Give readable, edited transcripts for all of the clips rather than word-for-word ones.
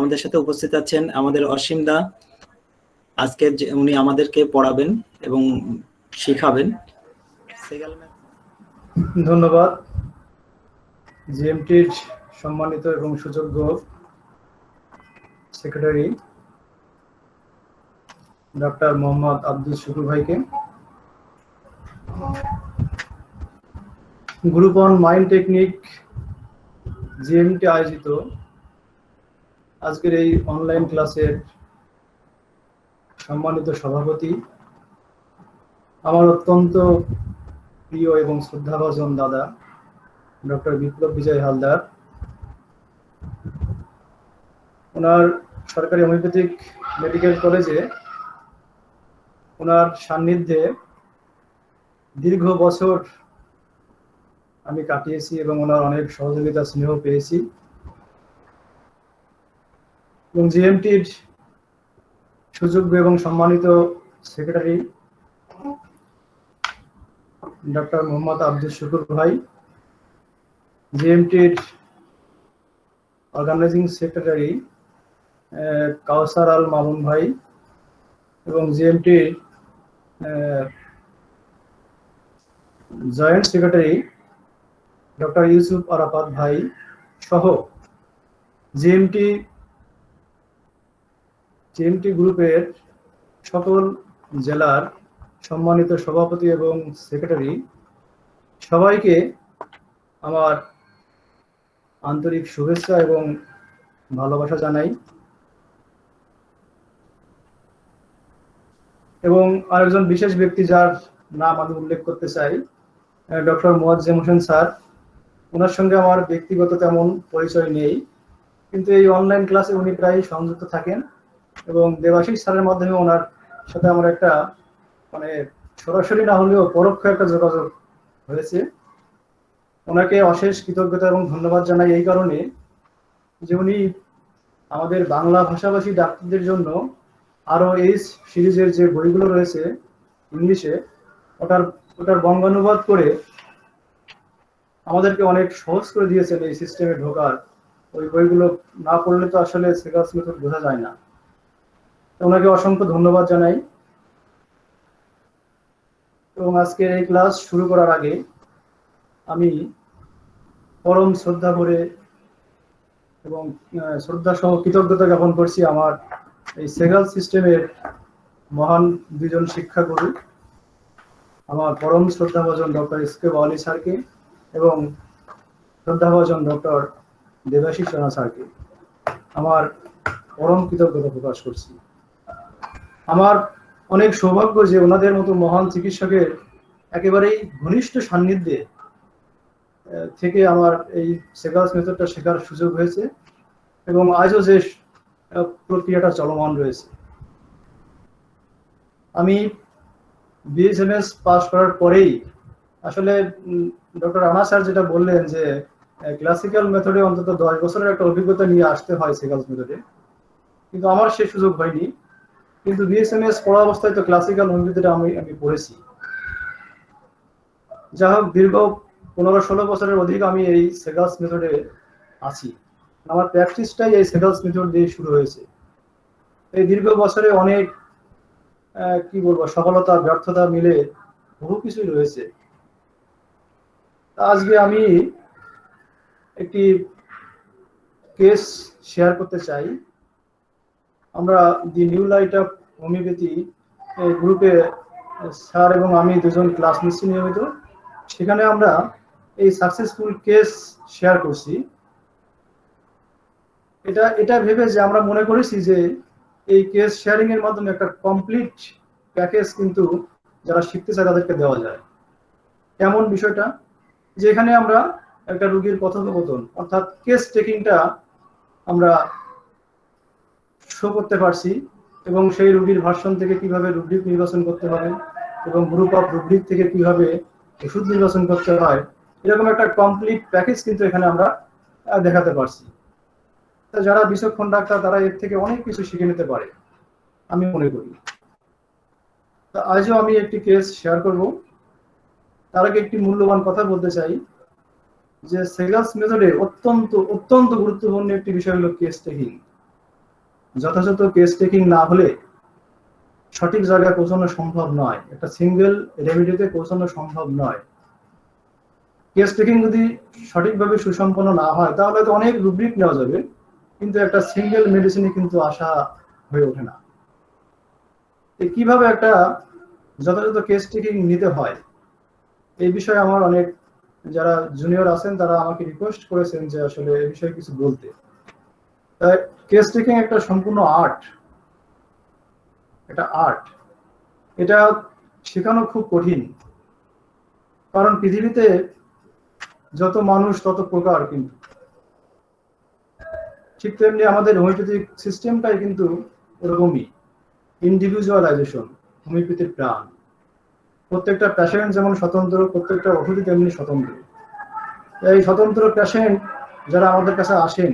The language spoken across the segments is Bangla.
আমাদের সাথে উপস্থিত আছেন আমাদের অসীম দা। আজকে উনি আমাদেরকে পড়াবেন এবং শেখাবেন। ধন্যবাদ। জিএমটির সম্মানিত এবং সুযোগ্য সেক্রেটারি ডক্টর মোহাম্মদ আব্দুল শুকুর ভাইকে, group on mind technique GMT আয়োজিত আজকের এই অনলাইন ক্লাসের সম্মানিত সভাপতি, আমার অত্যন্ত প্রিয় এবং শ্রদ্ধাভাজন দাদা ডক্টর বিপ্লব বিজয় হালদার, ওনার সরকারি হোমিওপ্যাথিক মেডিকেল কলেজে ওনার সান্নিধ্যে দীর্ঘ বছর আমি কাটিয়েছি এবং ওনার অনেক সহযোগিতা স্নেহ পেয়েছি। এবং জিএমটির সুযোগ্য এবং সম্মানিত সেক্রেটারি ডক্টর মোহাম্মদ আব্দুল শুকুর ভাই, জিএমটির অর্গানাইজিং সেক্রেটারি কাউসার আল মামুন ভাই এবং জিএমটির joint secretary doctor Yusuf Arafat ভাই সহ জিএমটি গ্রুপের সকল জেলার সম্মানিত সভাপতি এবং সেক্রেটারি সবাইকে আমার আন্তরিক শুভেচ্ছা এবং ভালোবাসা জানাই। এবং আরেকজন বিশেষ ব্যক্তি যার নাম আমি উল্লেখ করতে চাই, ডক্টর মোয়াজ্জেম হোসেন স্যার। ওনার সঙ্গে আমার ব্যক্তিগত তেমন পরিচয় নেই, কিন্তু এই অনলাইন ক্লাসে উনি প্রায় সংযুক্ত থাকেন এবং দেবাশিস স্যারের মাধ্যমে ওনার সাথে আমার একটা সরাসরি না হলেও পরোক্ষ একটা যোগাযোগ হয়েছে। ওনাকে অশেষ কৃতজ্ঞতা এবং ধন্যবাদ জানাই এই কারণে যে উনি আমাদের বাংলা ভাষাভাষী ডাক্তারদের জন্য আরো এই সিরিজের যে বইগুলো রয়েছে ইংলিশে, ওটার বঙ্গানুবাদ করে আমাদেরকে অনেক সহজ করে দিয়েছেন এই সিস্টেমে ঢোকার। ওই বইগুলো না পড়লে তো আসলে সেগাস মেথড বোঝা যায় না। ওনাকে অসংখ্য ধন্যবাদ জানাই। এবং আজকে এই ক্লাস শুরু করার আগে আমি পরম শ্রদ্ধা করে এবং শ্রদ্ধা সহ কৃতজ্ঞতা জ্ঞাপন করছি আমার এই সেগাল সিস্টেমের মহান দুজন শিক্ষাগুরু, আমার পরম শ্রদ্ধাভাজন ডক্টর এসকে ওয়ালি স্যারকে এবং শ্রদ্ধাভাজন ডক্টর দেবাশিস রানা স্যারকে আমার পরম কৃতজ্ঞতা প্রকাশ করছি। আমার অনেক সৌভাগ্য যে ওনাদের মতো মহান চিকিৎসকের একেবারেই ঘনিষ্ঠ সান্নিধ্যে থেকে আমার এই সেগাস মেথডটা শেখার সুযোগ হয়েছে এবং আজও যে প্রক্রিয়াটা চলমান রয়েছে। আমি বিএসএমএস পাস করার পরেই আসলে ডক্টর রানা স্যার যেটা বললেন যে ক্লাসিক্যাল মেথডে অন্তত 10 বছরের একটা অভিজ্ঞতা নিয়ে আসতে হয় সেগাস মেথডে, কিন্তু আমার সে সুযোগ হয়নি। কিন্তু বিএসএমএস পড়া অবস্থায় তো ক্লাসিক্যাল হোমিওপ্যাথিটা আমি পড়েছি। যা হোক, দীর্ঘ 15-16 বছরের অধিক আমি এই সেগাস মেথডে আছি। আমার প্র্যাকটিসটাই এই সেগাস মেথড দিয়ে শুরু হয়েছে। এই দীর্ঘ বছরে অনেক কি বলবো সফলতা ব্যর্থতা মিলে বহু কিছুই রয়েছে। আজকে আমি একটি কেস শেয়ার করতে চাই। আমরা দি নিউ লাইট অফ হোমিওপ্যাথি গ্রুপে স্যার এবং আমি দুজন ক্লাস নিচ্ছি নিয়মিত। সেখানে আমরা এই সাকসেসফুল কেস শেয়ার করছি। এটা ভেবে যে আমরা মনে করেছি যে এই কেস শেয়ারিং এর মাধ্যমে একটা কমপ্লিট প্যাকেজ কিন্তু যারা শিখতে চায় তাদেরকে দেওয়া যায়। এমন বিষয়টা যেখানে আমরা একটা রোগীর কথোপকথন অর্থাৎ কেস টেকিংটা আমরা শো করতে পারছি এবং সেই রোগীর ভার্সন থেকে কিভাবে রুব্রিক নির্বাচন করতে হয় এবং গ্রুপ অফ রুব্রিক থেকে কিভাবে ওষুধ নির্বাচন করতে হয়, এরকম একটা কমপ্লিট প্যাকেজ কিন্তু এখানে আমরা দেখাতে পারছি। যারা বিচক্ষণ ডাক্তার তারা এর থেকে অনেক কিছু শিখে নিতে পারে আমি মনে করি। আজও আমি একটি কেস শেয়ার করব। তার আগে একটি মূল্যবান কথা বলতে চাই যে সেগাস মেথডে অত্যন্ত গুরুত্বপূর্ণ একটি বিষয় হলো কেস টেকিং। যথাযথ কেস টেকিং না হলে সঠিক জায়গায় পৌঁছানো সম্ভব নয়, একটা সিঙ্গেল রেমেডিতে পৌঁছানো সম্ভব নয়। কেস টেকিং যদি সঠিকভাবে সুসম্পন্ন না হয় তাহলে তো অনেক রুব্রিক নেওয়া যাবে, কিন্তু একটা সিঙ্গেল মেডিসিনে কিন্তু আশা হয়ে ওঠে না। কিভাবে একটা যথাযথ কেস টেকিং নিতে হয় এই বিষয়ে আমার অনেক যারা জুনিয়র আছেন তারা আমাকে রিকোয়েস্ট করেছেন যে আসলে এই বিষয়ে কিছু বলতে। কেস টেকিং একটা সম্পূর্ণ আর্ট, এটা আর্ট, এটা শেখানো খুব কঠিন। কারণ পৃথিবীতে যত মানুষ তত প্রকার, কিন্তু ঠিক তেমনি আমাদের হোমিওপ্যাথিক সিস্টেমটাই কিন্তু ওরকমই, ইন্ডিভিজুয়ালাইজেশন, হোমিওপ্যাথির প্রাণ। প্রত্যেকটা পেশেন্ট যেমন স্বতন্ত্র, প্রত্যেকটা ওষুধই তেমনি স্বতন্ত্র। এই স্বতন্ত্র পেশেন্ট যারা আমাদের কাছে আসেন,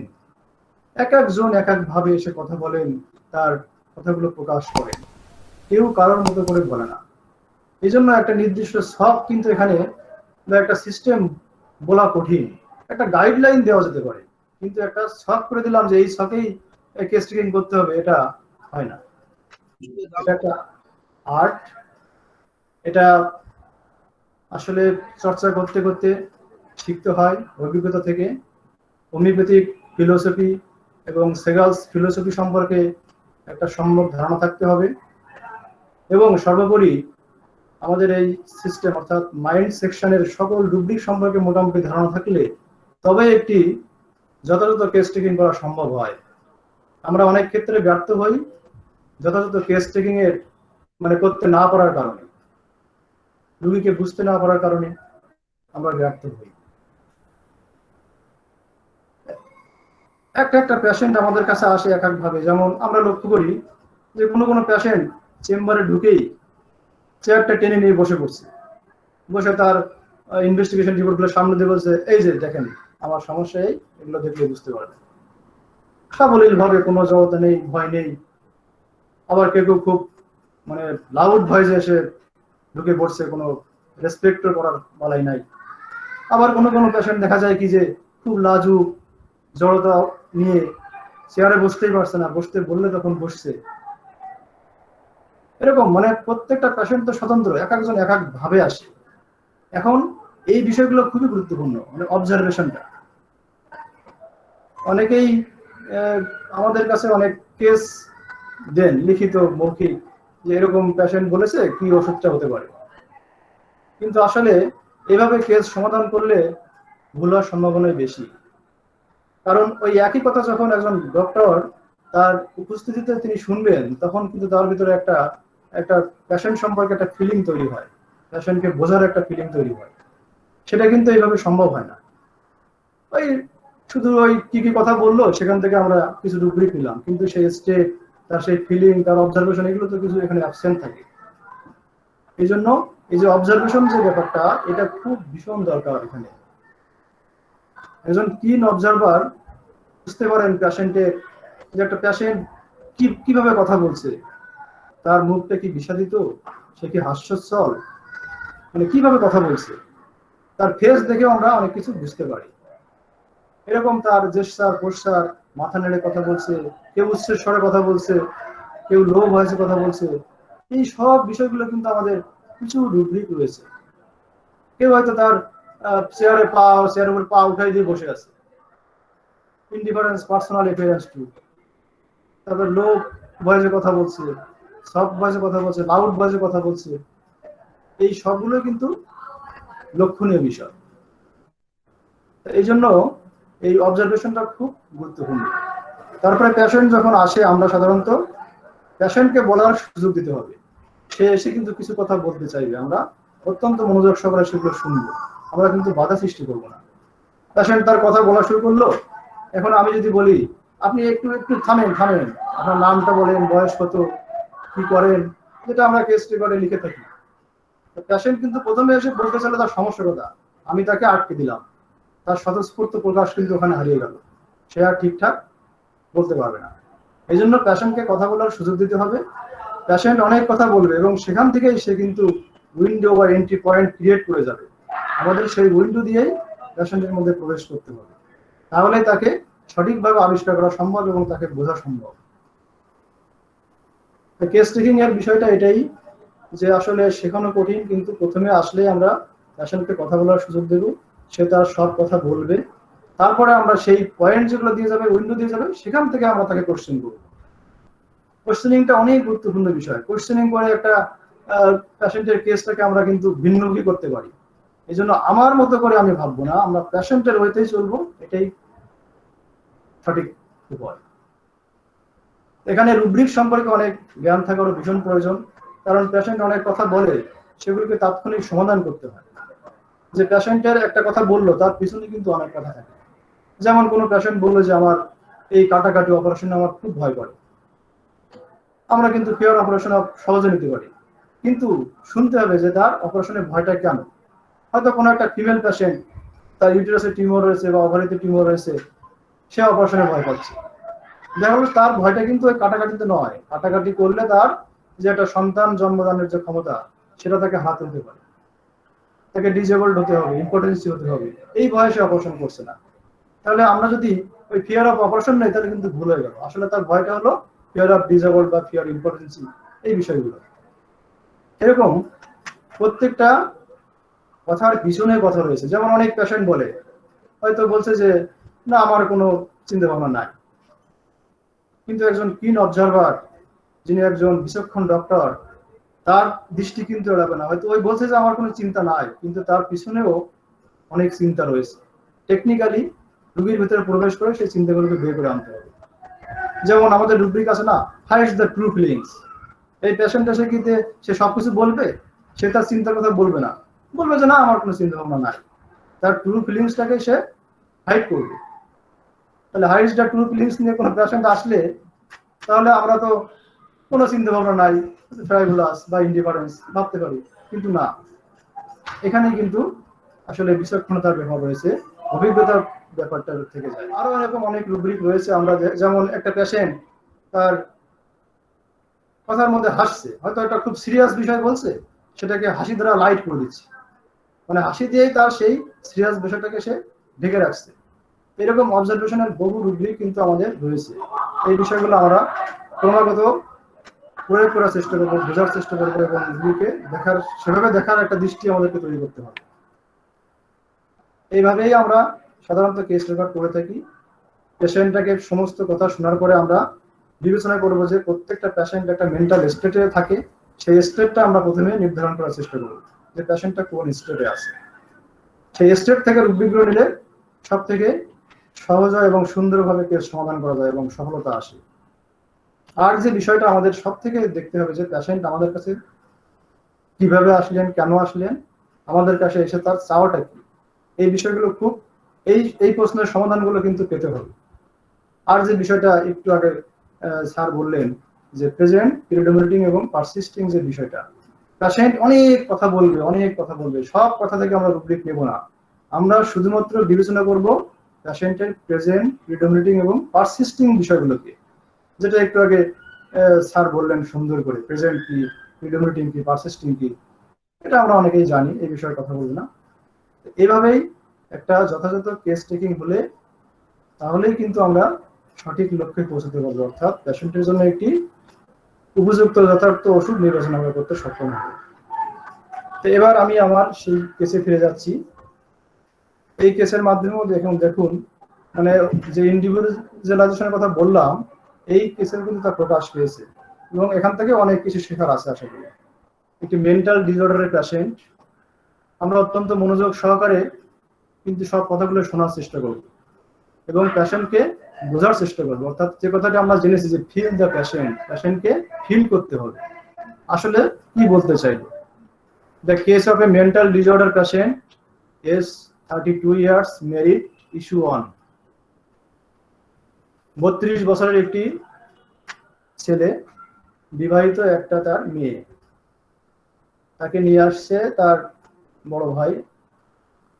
এক একজন এক এক ভাবে এসে কথা বলেন, তার কথাগুলো প্রকাশ করেন, কেউ কারোর মতো করে বলে না। এই জন্য একটা নির্দিষ্ট ছক কিন্তু এখানে বা একটা সিস্টেম বলা কঠিন। একটা গাইডলাইন দেওয়া যেতে পারে, কিন্তু একটা ছক করে দিলাম যে এই ছকেই কেস টেকিং করতে হবে, এটা হয় না। এটা একটা আর্ট, এটা আসলে চর্চা করতে করতে শিখতে হয় অভিজ্ঞতা থেকে। হোমিওপ্যাথিক ফিলোসফি এবং সেগালস ফিলোসফি সম্পর্কে একটা সম্যক ধারণা থাকতে হবে, এবং সর্বোপরি আমাদের এই সিস্টেম অর্থাৎ মাইন্ড সেকশনের সকল রুব্রিক সম্পর্কে মোটামুটি ধারণা থাকলে তবে একটি যথাযথ কেস টেকিং করা সম্ভব হয়। আমরা অনেক ক্ষেত্রে ব্যর্থ হই যথাযথ কেস টেকিং এর করতে না পারার কারণে, রোগীকে বুঝতে না পারার কারণে আমরা ব্যর্থ হই। একটা একটা পেশেন্ট আমাদের কাছে আসে এক এক ভাবে। যেমন আমরা লক্ষ্য করি যে কোনো কোনো পেশেন্ট চেম্বারে ঢুকেই চেয়ারটা টেনে নিয়ে বসে পড়ছে, বসে তার ইনভেস্টিগেশন রিপোর্টগুলো সামনে দিয়ে বলছে, এই যে দেখেন আমার সমস্যা এই, এগুলো দেখলে বুঝতে পারবেন। সাবলীল ভাবে, কোনো জড়তা নেই, ভয় নেই। আবার কেউ কেউ খুব লাউড ভয়েসে এসে ঢুকে পড়ছে, কোনো রেসপেক্ট করার বালাই নাই। আবার কোনো কোনো পেশেন্ট দেখা যায় কি যে খুব লাজুক, জড়তা নিয়ে চেয়ারে বসতেই পারছে না, বসতে বললে তখন বসছে। এরকম প্রত্যেকটা পেশেন্ট তো স্বতন্ত্র, এক একজন এক এক ভাবে আসে। এখন এই বিষয়গুলো খুবই গুরুত্বপূর্ণ, অবজারভেশনটা। অনেকেই আমাদের কাছে অনেক কেস দেন লিখিত, মৌখিক, যে এরকম পেশেন্ট বলেছে কি ওষুধটা হতে পারে, কিন্তু আসলে এভাবে কেস সমাধান করলে ভুল হওয়ার সম্ভাবনাই বেশি। কারণ ওই একই কথা যখন একজন ডক্টর তার উপস্থিতিতে তিনি শুনবেন, তখন কিন্তু তার ভিতরে একটা একটা পেশেন্ট সম্পর্কে একটা ফিলিং তৈরি হয়, পেশেন্টকে বোঝার একটা ফিলিং তৈরি হয়। সেটা কিন্তু এইভাবে সম্ভব হয় না। ওই শুধু ওই কি কি কথা বললো সেখান থেকে আমরা কিছু রুব্রিক নিলাম, কিন্তু সেই স্টেট, তার সেই ফিলিং, তার অবজারভেশন, এগুলো তো কিছু এখানে অ্যাবসেন্ট থাকে। এই জন্য এই যে অবজারভেশন যে ব্যাপারটা, এটা খুব ভীষণ দরকার। এখানে একজন কিন অবজারভার বুঝতে পারেন পেশেন্টের, যে একটা পেশেন্ট কিভাবে কথা বলছে, তার মুখটা কি বিষাদিত, সে কি হাস্যচ্ছল, কিভাবে কথা বলছে, তার ফেস দেখে আমরা অনেক কিছু বুঝতে পারি। এরকম তার জেস্চার, পোস্টার, মাথা নেড়ে কথা বলছে, কেউ উচ্চের স্বরে কথা বলছে, কেউ লো ভয়েসে কথা বলছে, এই সব বিষয়গুলো কিন্তু আমাদের কিছু রুব্রিক রয়েছে। কেউ হয়তো তার চেয়ারের উপর পা উঠাই দিয়ে বসে আছে, ইনডিফারেন্স পার্সোনাল অ্যাপিয়ারেন্স টু। তারপর লো ভয়েসে কথা বলছে, সফট ভয়েসে কথা বলছে, লাউড ভয়েসে কথা বলছে, এই সবগুলো কিন্তু লক্ষণীয় বিষয়। এই জন্য এই অবজারভেশনটা খুব গুরুত্বপূর্ণ। তারপরে পেশেন্ট যখন আসে, আমরা সাধারণত পেশেন্টকে বলার সুযোগ দিতে হবে। সে এসে কিন্তু কিছু কথা বলতে চাইবে, আমরা অত্যন্ত মনোযোগ সহকারে সেগুলো শুনবো, আমরা কিন্তু বাধা সৃষ্টি করবো না। পেশেন্ট তার কথা বলা শুরু করলো, এখন আমি যদি বলি আপনি একটু একটু থামেন, আপনার নামটা বলেন, বয়স কত, কি করেন, যেটা আমরা কেস রেকর্ডে লিখে থাকি। পেশেন্ট কিন্তু প্রথমে এসে বলতে চাইলে তার সমস্যার কথা, আমি তাকে আটকে দিলাম, তার স্বতঃস্ফূর্ত প্রকাশ কিন্তু ওখানে হারিয়ে গেল, সে আর ঠিকঠাক বলতে পারবে না। এই জন্য পেশেন্টকে কথা বলার সুযোগ দিতে হবে। পেশেন্ট অনেক কথা বলবে এবং সেখান থেকেই সে কিন্তু উইন্ডো বা এন্ট্রি পয়েন্ট ক্রিয়েট করে যাবে। আমাদের সেই উইন্ডো দিয়েই পেশেন্টের মধ্যে প্রবেশ করতে হবে, তাহলে তাকে সঠিকভাবে আবিষ্কার করা সম্ভব এবং তাকে বোঝা সম্ভব। কেস টেকিং এর বিষয়টা এটাই যে আসলে শেখানো কঠিন, কিন্তু প্রথমে আসলে আমরা পেশেন্টকে কথা বলার সুযোগ দেব, সে তার সব কথা বলবে, তারপরে আমরা সেই পয়েন্ট যেগুলো দিয়ে যাবে, উইন্ডো দিয়ে যাবে, সেখান থেকে আমরা তাকে কোশ্চেন করবো। কোশ্চেনিংটা অনেক গুরুত্বপূর্ণ বিষয়। কোশ্চেনিং করে একটা পেশেন্টের কেসটাকে আমরা কিন্তু ভিন্নমুখী করতে পারি। এই জন্য আমার মতো করে আমি ভাববো না, আমরা পেশেন্টের ওয়েতেই চলবো, এটাই সঠিক উপায়। এখানে রুব্রিক সম্পর্কে অনেক জ্ঞান থাকারও ভীষণ প্রয়োজন, কারণ পেশেন্ট অনেক কথা বলে, সেগুলোকে তাৎক্ষণিক সমাধান করতে হয়। যে পেশেন্টের একটা কথা বললো, তার পিছনে কিন্তু অনেক কথা থাকে। যেমন কোনো পেশেন্ট বললো যে আমার এই কাটাকাটি অপারেশনে আমার খুব ভয় করে, আমরা কিন্তু ফিয়ার অপারেশন সহজে নিতে পারি, কিন্তু শুনতে হবে যে তার অপারেশনের ভয়টা কেন। হয়তো কোনো একটা ফিমেল পেশেন্ট, তার ইউটেরাসে টিউমার রয়েছে বা ওভারিতে টিউমার রয়েছে, সে অপারেশনে ভয় পাচ্ছে। দেখা গেল তার ভয়টা কিন্তু ওই কাটাকাটিতে নয়, কাটাকাটি করলে তার যে একটা সন্তান জন্মদানের যে ক্ষমতা, সেটা তাকে হাত তুলতে পারে, তাকে ডিজেবলড হতে হবে, ইম্পর্টেন্সি হতে হবে, এই ভয়ে সে অপারেশন করছে না। তাহলে আমরা যদি ওই ফিয়ার অফ অপারেশন নেই, তাহলে কিন্তু ভুল হয়ে গেল। আসলে তার ভয়টা হলো ফিয়ার অফ ডিজেবলড বা ফিয়ার ইম্পর্টেন্সি, এই বিষয়গুলো। এরকম প্রত্যেকটা কথার পিছনে কথা রয়েছে। যেমন অনেক পেশেন্ট বলে, হয়তো বলছে যে না আমার কোনো চিন্তা ভাবনা নাই, কিন্তু একজন কিন অবজারভার, যিনি একজন বিচক্ষণ ডক্টর, তার দৃষ্টি কিন্তু এড়াবে না। হয়তো ওই বলছে যে আমার কোনো চিন্তা নাই, কিন্তু তার পিছনেও অনেক চিন্তা রয়েছে। টেকনিক্যালি রোগীর ভিতরে প্রবেশ করে সেই চিন্তাগুলোকে বের করে আনতে হবে। যেমন আমাদের রুব্রিক আছে না, হাইড দ্য ট্রু ফিলিংস। এই পেশেন্ট এসে কিন্তু সে সবকিছু বলবে, সে তার চিন্তার কথা বলবে না, বলবে যে না আমার কোনো চিন্তা ভাবনা নাই। তার ট্রু ফিলিংসটাকে সে হাইড করবে। তাহলে হাইড দ্য ট্রু ফিলিংস নিয়ে কোনো পেশেন্ট আসলে, তাহলে আমরা তো কোনো চিন্তা ভাবনা নাই, ফ্রাইবুলাস বা ইন্ডিফারেন্স ভাবতে পারি, কিন্তু না, এখানে কিন্তু আসলে বিচক্ষণতার ব্যাপার রয়েছে, অভিজ্ঞতার ব্যাপারটা থেকে যায়। আরো এরকম অনেক রুব্রিক রয়েছে। আমরা যেমন একটা পেশেন্ট তার কথার মধ্যে হাসছে, হয়তো একটা খুব সিরিয়াস বিষয় বলছে, সেটাকে হাসি দ্বারা লাইট করে দিচ্ছে, মানে হাসি দিয়েই তার সেই সিরিয়াস বিষয়টাকে সে ঢেকে রাখছে। এরকম অবজারভেশনের বহু রুব্রিক কিন্তু আমাদের রয়েছে। এই বিষয়গুলো আমরা ক্রমাগত প্রয়োগ করার চেষ্টা করবো, বোঝার চেষ্টা করবো, এবং রুগীকে দেখার, সেভাবে দেখার একটা দৃষ্টি আমাদেরকে তৈরি করতে হবে। এইভাবেই আমরা সাধারণত কেস রেকর্ড করে থাকি। পেশেন্টটাকে সমস্ত কথা শোনার পরে আমরা বিবেচনা করবো যে প্রত্যেকটা পেশেন্ট একটা মেন্টাল স্টেটে থাকে, সেই স্টেটটা আমরা প্রথমে নির্ধারণ করার চেষ্টা করবো যে পেশেন্টটা কোন স্টেটে আছে। সেই স্টেট থেকে রুব্রিকগুলো নিলে সব থেকে সহজ এবং সুন্দরভাবে কেস সমাধান করা যায় এবং সফলতা আসে। আর যে বিষয়টা আমাদের সব থেকে দেখতে হবে যে পেশেন্ট আমাদের কাছে কিভাবে আসলেন, কেন আসলেন, আমাদের কাছে এসে তার চাওয়াটা কি, এই বিষয়গুলো খুব, এই প্রশ্নের সমাধানগুলো কিন্তু পেতে হবে। আর যে বিষয়টা একটু আগে স্যার বললেন যে প্রেজেন্ট, প্রিডমিনেটিং এবং পারসিস্টিং যে বিষয়টা, পেশেন্ট অনেক কথা বলবে, অনেক কথা বলবে, সব কথা থেকে আমরা রুব্রিক নেব না। আমরা শুধুমাত্র বিবেচনা করব পেশেন্টের প্রেজেন্ট, প্রিডমিনেটিং এবং পারসিস্টিং বিষয়গুলোকে, যেটা একটু আগে স্যার বললেন সুন্দর করে, প্রেজেন্ট কি, প্রিডমিনেটিং কি, পারসিস্টিং কি, এটা আমরা অনেকেই জানি, এই বিষয়ে কথা বলবো না। এইভাবেই একটা যথাযথ কেস টেকিং হলে, তাহলেই কিন্তু আমরা সঠিক লক্ষ্যে পৌঁছতে পারবো, অর্থাৎ পেশেন্টের জন্য একটি উপযুক্ত যথার্থ ওষুধ নির্বাচন আমরা করতে সক্ষম হব। তো এবার আমি আমার সেই কেসে ফিরে যাচ্ছি। এই কেসের মাধ্যমেও দেখুন, মানে যে ইন্ডিভিজুয়ালাইজেশনের কথা বললাম, এই কেসের কিন্তু তা প্রকাশ পেয়েছে, এবং এখান থেকে অনেক কিছু শেখার আছে আশা করি। একটি মেন্টাল ডিসঅর্ডারের পেশেন্ট, আমরা অত্যন্ত মনোযোগ সহকারে কিন্তু সব কথাগুলো শোনার চেষ্টা করব এবং পেশেন্টকে বোঝার চেষ্টা করবো। অর্থাৎ যে কথাটা আমরা জেনেছি যে ফিল দ্য পেশেন্ট, পেশেন্টকে ফিল করতে হবে আসলে কি বলতে চাইলো। The case of a mental disorder patient is 32 years, married, issue 1। 32 বছরের একটি ছেলে, বিবাহিত, একটা তার মেয়ে, তাকে নিয়ে আসছে তার বড় ভাই।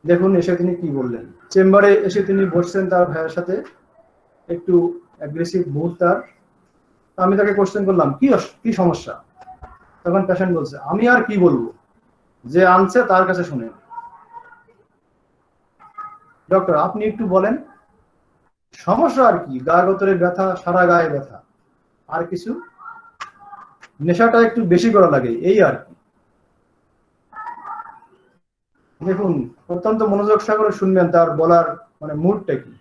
দেখুন এসে তিনি কি বললেন। চেম্বারে এসে তিনি বসছেন তার ভাইয়ের সাথে, একটু অ্যাগ্রেসিভ মুড তার। আমি তাকে কোশ্চেন করলাম কি সমস্যা। তখন পেশেন্ট বলছে আমি আর কি বলবো, যে আনছে তার কাছে শুনে। ডক্টর আপনি একটু বলেন সমস্যা আর কি, গা গতরে ব্যথা, সারা গায়ে ব্যথা, আর কিছু। নেশাটা একটু বেশি করা লাগে, এই আর কি। দেখুন, অত্যন্ত মনোযোগ সহকারে শুনবেন তার বলার মানে মুডটা কি।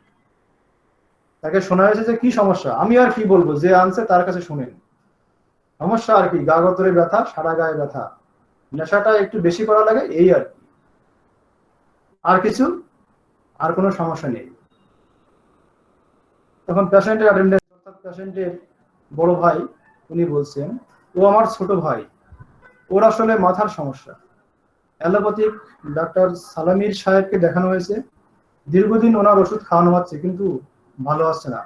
তাকে শোনা হয়েছে যে কি সমস্যা, আমি আর কি বলবো, যে আনছে তার কাছে শুনেন। সমস্যা আর কি, গা গতরে ব্যথা, সারা গায়ে ব্যথা, নেশাটা একটু বেশি করা লাগে, এই আর কি। আর কিছু, আর কোনো সমস্যা নেই। তখন পেশেন্টের অ্যাটেন্ডেন্স অর্থাৎ পেশেন্টের বড় ভাই উনি বলছেন, ও আমার ছোট ভাই, ওর আসলে মাথার সমস্যা। অ্যালোপ্যাথিক ডাক্তার সালামির সাহেবকে দেখানো হয়েছে, দীর্ঘদিন ওনার ওষুধ খাওয়ানো হচ্ছে কিন্তু ভালো হচ্ছে না।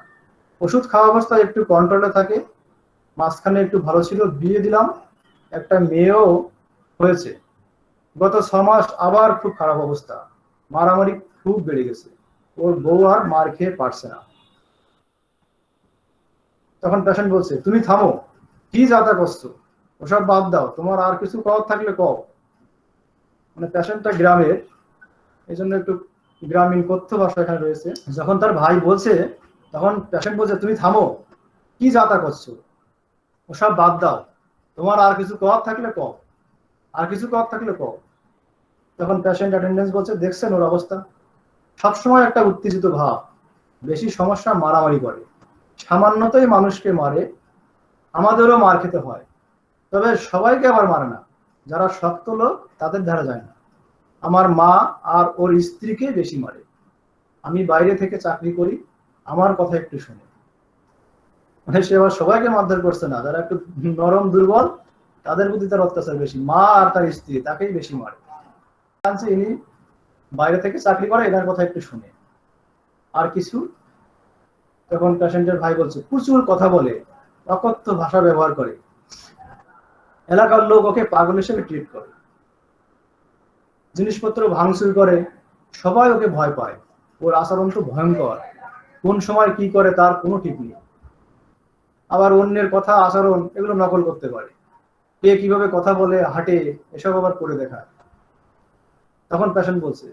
ওষুধ খাওয়া অবস্থায় একটু কন্ট্রোলে থাকে, মাঝখানে একটু ভালো ছিল, বিয়ে দিলাম, একটা মেয়েও হয়েছে। গত 6 মাস আবার খুব খারাপ অবস্থা, মারামারি খুব বেড়ে গেছে, ওর বউ আর মার খেয়ে পারছে না। তখন পেশেন্ট বলছে, তুমি থামো, কি যাতা করছো, ওসব বাদ দাও, তোমার আর কিছু করার থাকলে কও। মানে পেশেন্টটা গ্রামের, এই জন্য একটু গ্রামীণ কথ্য ভাষা এখানে রয়েছে। যখন তার ভাই বলছে, তখন পেশেন্ট বলছে, তুমি থামো, কি যাতা করছো, ওসব বাদ দাও, তোমার আর কিছু করার থাকলে কও, আর কিছু করার থাকলে কও। তখন পেশেন্ট অ্যাটেন্ডেন্স বলছে, দেখছেন ওর অবস্থা, সবসময় একটা উত্তেজিত ভাব, বেশি সমস্যা মারামারি করে, সামান্যতই মানুষকে মারে, আমাদেরও মার খেতে হয়, তবে সবাইকে আবার মারে না, যারা শক্ত লোক তাদের ধারা যায় না। আমার মা আর ওর স্ত্রীকে বেশি মারে, আমি বাইরে থেকে চাকরি করি, আমার কথা একটু শুনে। মানে সে আবার সবাইকে মারধর করছে না, যারা একটু নরম দুর্বল তাদের প্রতি তার অত্যাচার বেশি, মা আর তার স্ত্রী তাকেই বেশি মারে। ইনি বাইরে থেকে চাকরি করে, এনার কথা একটু শুনে। আর কিছু, তখন পেশেন্টের ভাই বলছে, প্রচুর কথা বলে, অকথ্য ভাষা ব্যবহার করে, এলাকার লোক ওকে পাগল হিসেবে ট্রিট করে, জিনিসপত্র ভাঙচুর করে, সবাই ওকে ভয় পায়, ওর আচরণ তো ভয়ঙ্কর, কোন সময় কি করে তার কোনো ঠিক নেই। আবার অন্যের কথা আচরণ এগুলো নকল করতে পারে, কে কিভাবে কথা বলে হাঁটে এসব আবার করে দেখায়। তখন পেশেন্ট বলছে,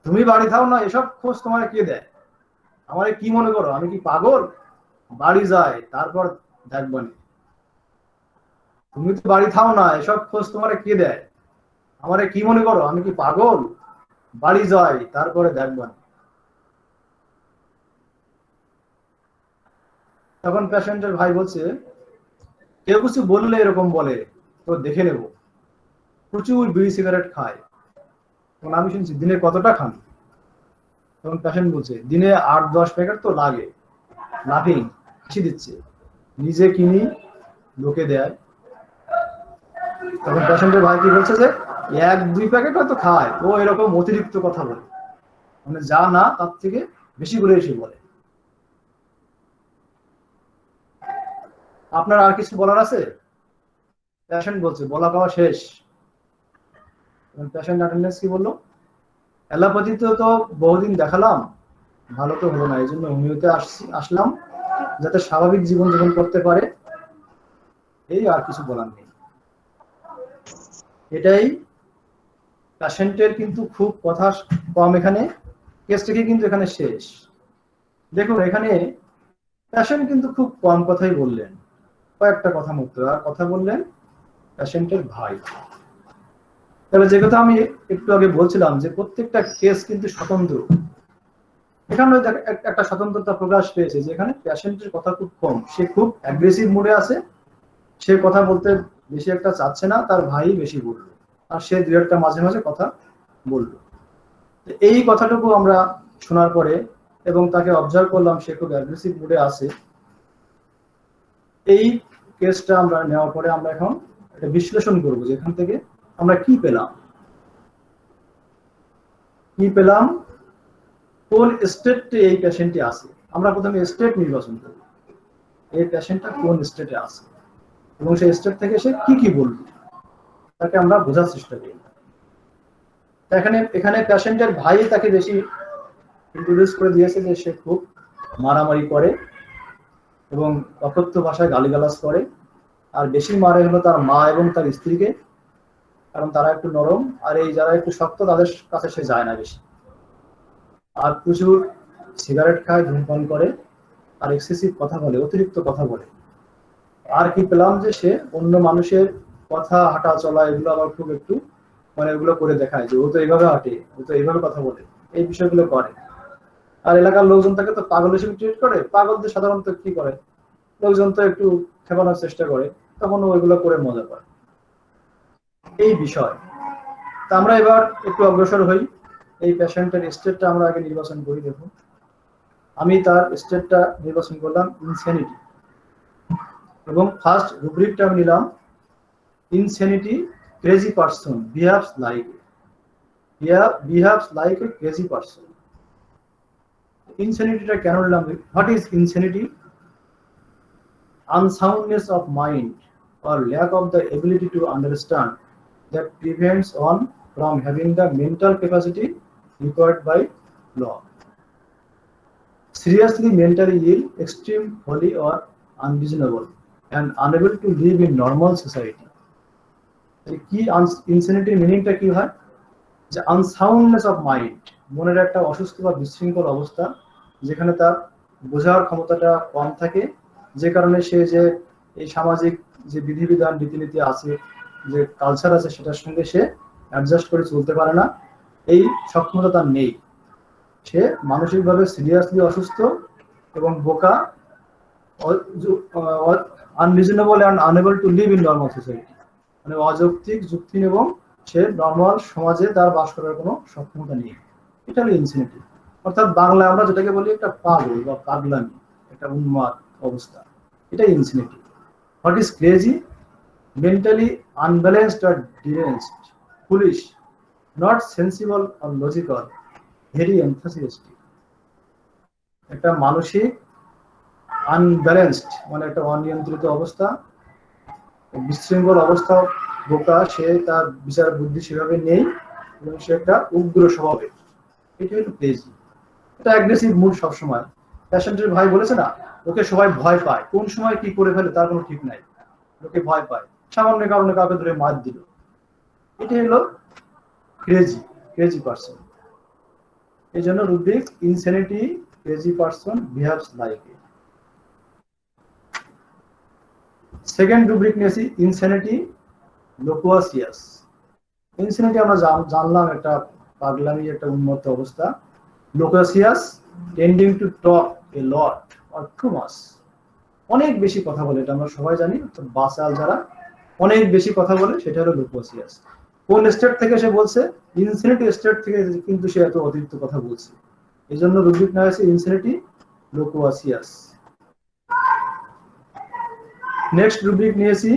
তুমি বাড়ি থাও না, এসব খোঁজ তোমার কে দেয়, আমারে কি মনে করো আমি কি পাগল, বাড়ি যায় তারপর দেখবানি। তুমি তো বাড়ি থাও না, এসব খোঁজ তোমার কে দেয়, আমারে কি মনে করো আমি কি পাগল, বাড়ি যাই তারপরে দেখবানি। তখন পেশেন্টের ভাই বলছে, কেউ কিছু বললে এরকম বলে, তো দেখে নেব, প্রচুর বিড়ি সিগারেট খায়। তখন আমি শুনছি, দিনে কতটা খান? তখন পেশেন্ট বলছে, দিনে 8-10 প্যাকেট তো লাগে। লাফিং হাসি দিচ্ছে, নিজে কিনি, লোকে দেয়। তখন পেশেন্টের ভাই কি বলছে যে 1-2 প্যাকেট হয়তো খায়, ও এরকম অতিরিক্ত কথা বলে, মানে যা না তার থেকে বেশি করে এসে বলে। আপনার আর কিছু বলার আছে? পেশেন্ট বলছে, বলা কওয়া শেষ। পেশেন্ট অ্যাটেন্ডেন্স কি বললো, অ্যালোপ্যাথিতে তো বহুদিন দেখালাম, ভালো তো হলো না, এই জন্য হোমিওতে আসলাম, যাতে স্বাভাবিক জীবন যাপন করতে পারে, এই আর কিছু বলার নেই। এটাই পেশেন্টের কিন্তু খুব কথা কম, এখানে কেসটাকে কিন্তু এখানে শেষ। দেখুন এখানে পেশেন্ট কিন্তু খুব কম কথাই বললেন, কয়েকটা কথা মাত্র, আর কথা বললেন পেশেন্টের ভাই। তবে যে কথা আমি একটু আগে বলছিলাম যে প্রত্যেকটা কেস কিন্তু স্বতন্ত্র, এখানে একটা স্বতন্ত্রতা প্রকাশ পেয়েছে, যে এখানে পেশেন্টের কথা খুব কম, সে খুব অ্যাগ্রেসিভ মুডে আছে, সে কথা বলতে বেশি একটা চাচ্ছে না, তার ভাই বেশি বললো, আর সে দু একটা মাঝে মাঝে কথা বললো। এই কথাটুকু আমরা শোনার পরে এবং তাকে অবজার্ভ করলাম, সে খুব অ্যাগ্রেসিভ মুডে আছে। এই কেসটা আমরা নেওয়ার পরে আমরা এখন একটা বিশ্লেষণ করবো যে এখান থেকে আমরা কি পেলাম, কোন স্টেটে এই পেশেন্টটি আছে। আমরা প্রথমে স্টেট নির্বাচন করব, এই পেশেন্টটা কোন স্টেটে আছে এবং সেই স্টেট থেকে সে কি বলবে, তাকে আমরা বোঝার চেষ্টা করি। এখানে পেশেন্টের ভাই তাকে বেশি ইন্ট্রোডিউস করে দিয়েছে যে সে খুব মারামারি করে এবং অকথ্য ভাষায় গালিগালাজ করে, আর বেশি মারে হলো তার মা এবং তার স্ত্রীকে, কারণ তারা একটু নরম, আর এই যারা একটু শক্ত তাদের কাছে সে যায় না বেশি। আর প্রচুর সিগারেট খায়, ধূমপান করে, আর এক্সেসিভ কথা বলে, অতিরিক্ত কথা বলে। আর কি পেলাম যে সে অন্য মানুষের কথা হাঁটা চলা এগুলো আবার খুব একটু মানে এগুলো করে দেখায় যে ও তো এইভাবে হাঁটে, ও তো এইভাবে কথা বলে, এই বিষয়গুলো করে। আর এলাকার লোকজন তাকে তো পাগল হিসেবে ট্রিট করে। পাগলদের সাধারণত কি করে, লোকজন তো একটু খেপানোর চেষ্টা করে, তখন ও এগুলো করে মজা পায়, এই বিষয়। তা আমরা এবার একটু অগ্রসর হই। এই পেশেন্টের স্টেটটা আমরা আগে নির্বাচন করি। দেখুন, আমি তার স্টেটটা নির্বাচন করলাম ইনসেনিটি, এবং ফার্স্ট রুব্রিকটা আমি নিলাম insanity crazy person behaves like a crazy person. ইনসেনিটিটা কেন নিলাম? What is insanity? Unsoundness of mind or lack of the ability to understand that prevents one from having the mental capacity required by law. Seriously mentally ill, extreme folly or unreasonable, and unable to live in normal society. কি ইনসেনিটির মিনিংটা কি হয়? যে আনসাউন্ডনেস অফ মাইন্ড, মনের একটা অসুস্থ বা বিশৃঙ্খল অবস্থা, যেখানে তার বোঝার ক্ষমতাটা কম থাকে, যে কারণে সে যে এই সামাজিক যে বিধিবিধান রীতিনীতি আছে, যে কালচার আছে, সেটার সঙ্গে সে অ্যাডজাস্ট করে চলতে পারে না, এই সক্ষমতা তার নেই। সে মানসিকভাবে সিরিয়াসলি অসুস্থ এবং বোকা, unreasonable and unable to live in normal society, মানে অযৌক্তিক, যুক্তিহীন, এবং সে নর্মাল সমাজে তার বাস করার কোনো সক্ষমতা নেই। এটা হলো ইনসেনিটি। অর্থাৎ বাংলায় আমরা যেটাকে বলি একটা পাগল বা পাগলামি, একটা উন্মাদ অবস্থা, এটা insanity. What is crazy? Mentally unbalanced or deranged, foolish, not sensible or logical, very enthusiastic। একটা মানসিক আনব্যালেন্সড মানে একটা অনিয়ন্ত্রিত অবস্থা, বিশৃঙ্খল অবস্থা, বোকা, সে তার বিচার বুদ্ধি সেভাবে নেই, এবং সে একটা উগ্র স্বভাবের, এটা হলো ক্রেজি। এটা অ্যাগ্রেসিভ মুড সবসময়। পেশেন্টের ভাই বলেছে না, ওকে সবাই ভয় পায়, কোন সময় কি করে ফেলে তার কোনো ঠিক নাই, লোকে ভয় পায়, সামান্য কারণে কাউকে ধরে মার দিল, এটাই হলো ক্রেজি পারসন। এই জন্য rubric insanity crazy person behaves like a. Second rubric নিয়েছি ইনসেনিটি লোকুয়াসিয়াস। ইনসেনিটি আমরা জানলাম একটা পাগলামি, একটা উন্মত্ত অবস্থা। Loquacious tending to talk a lot or too much, অনেক বেশি কথা বলে, এটা আমরা সবাই জানি। বাচাল যারা অনেক বেশি কথা বলে, সেটা হলো লোকুয়াসিয়াস। কোন স্টেট থেকে সে বলছে? ইনসেনিটি স্টেট থেকে, কিন্তু সে এত অতিরিক্ত কথা বলছে, এই জন্য রুব্রিক নেওয়া হয়েছে ইনসেনিটি লোকুয়াসিয়াস। নেক্সট রুব্রিক নিয়েছি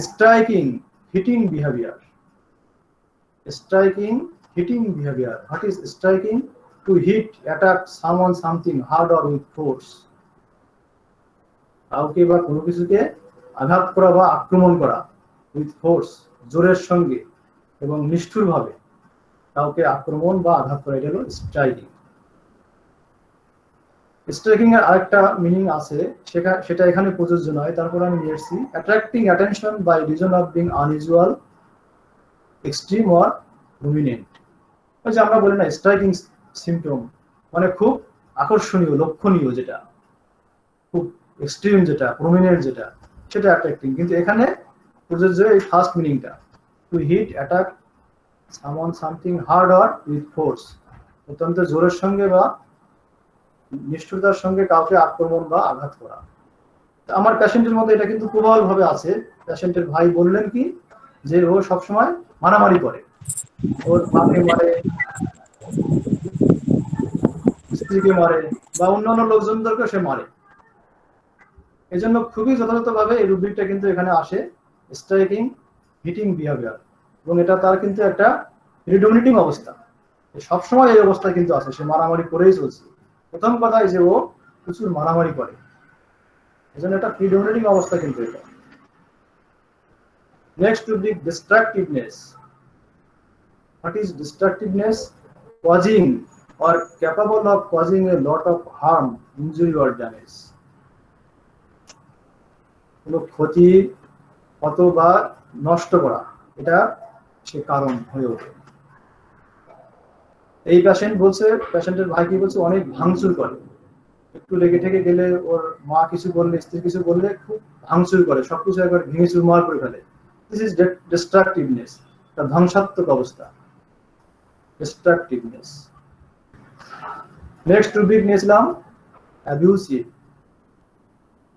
striking hitting behaviour. Striking hitting behaviour. What is striking? To hit, attack someone, something hard or with force. কাউকে বা কোনো কিছুকে আঘাত করা বা আক্রমণ করা, উইথ ফোর্স, জোরের সঙ্গে এবং নিষ্ঠুরভাবে কাউকে আক্রমণ বা আঘাত করা, এটা হলো স্ট্রাইকিং। স্ট্রাইকিং এর আরেকটা মিনিং আছে, সেটা এখানে প্রযোজ্য নয়, তারপর আমি নিয়ে এসেছি attracting attention by reason of being unusual, extreme or prominent. ওই যে আমরা বলি না স্ট্রাইকিং সিম্পটম, মানে খুব আকর্ষণীয়, লক্ষণীয়, যেটা খুব এক্সট্রিম, যেটা প্রমিনেন্ট, যেটা সেটা অ্যাট্রাক্টিং। কিন্তু এখানে প্রযোজ্য এই ফার্স্ট মিনিংটা, to hit, attack someone, something hard or with force, অত্যন্ত জোরের সঙ্গে বা নিষ্ঠুরতার সঙ্গে কাউকে আক্রমণ বা আঘাত করা। আমার পেশেন্টের মধ্যে এটা কিন্তু প্রবল ভাবে আছে। পেশেন্টের ভাই বললেন কি, যে ও সবসময় মারামারি করে, ওর মাকে মারে, স্ত্রীকে মারে, বা অন্যান্য লোকজনদেরকে সে মারে। এই জন্য খুবই যথাযথভাবে এই রুব্রিকটা কিন্তু এখানে আসে, স্ট্রাইকিং হিটিং বিহেভিয়ার, এবং এটা তার কিন্তু একটা প্রিডমিনেটিং অবস্থা, সবসময় এই অবস্থা কিন্তু আছে, সে মারামারি করেই চলছে। প্রথম কথাই যে ও প্রচুর মারামারি করে, এই জন্য একটা প্রিডমিনেটিং অবস্থা কিন্তু এটা। Next rubric ডিস্ট্রাকটিভনেস। What is ডিস্ট্রাকটিভনেস? causing or capable of causing a lot of harm, injury or damage। কোনো ক্ষতি অথবা নষ্ট করা, এটা সে কারণ হয়ে ওঠে। এই পেশেন্ট বলছে, পেশেন্টের ভাই কি বলছে, অনেক ভাঙচুর করে, একটু লেগে ঠেকে গেলে, ওর মা কিছু বললে, স্ত্রী কিছু বললে খুব ভাঙচুর করে, সবকিছু একবার ভেঙে চুরমার করে ফেলে। দিস ইজ ডিস্ট্রাকটিভনেস, একটা ধ্বংসাত্মক অবস্থা, ডিস্ট্রাকটিভনেস। নেক্সট রুব্রিক নিয়েছিলাম abusive,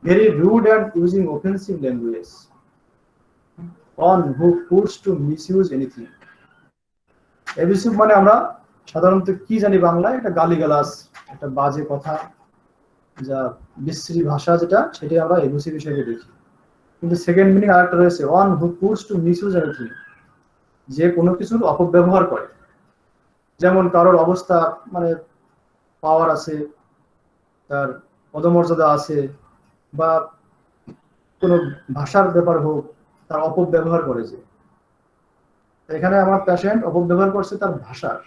very rude and using offensive language, one who puts to misuse anything. Abusive মানে আমরা সাধারণত কি জানি বাংলায়, একটা গালিগালাজ, একটা বাজে কথা, যা বিশ্রী ভাষা, যেটা সেটাই আমরা অ্যাবিউসিভ হিসেবে দেখি। কিন্তু সেকেন্ড মিনিং আরেকটা রয়েছে, one who puts to misuse anything, যে কোনো কিছুর অপব্যবহার করে। যেমন কারোর অবস্থা, মানে পাওয়ার আছে, তার পদমর্যাদা আছে, বা কোনো ভাষার ব্যাপার হোক, তার অপব্যবহার করে। যে এখানে আমার পেশেন্ট অপব্যবহার করছে তার ভাষার,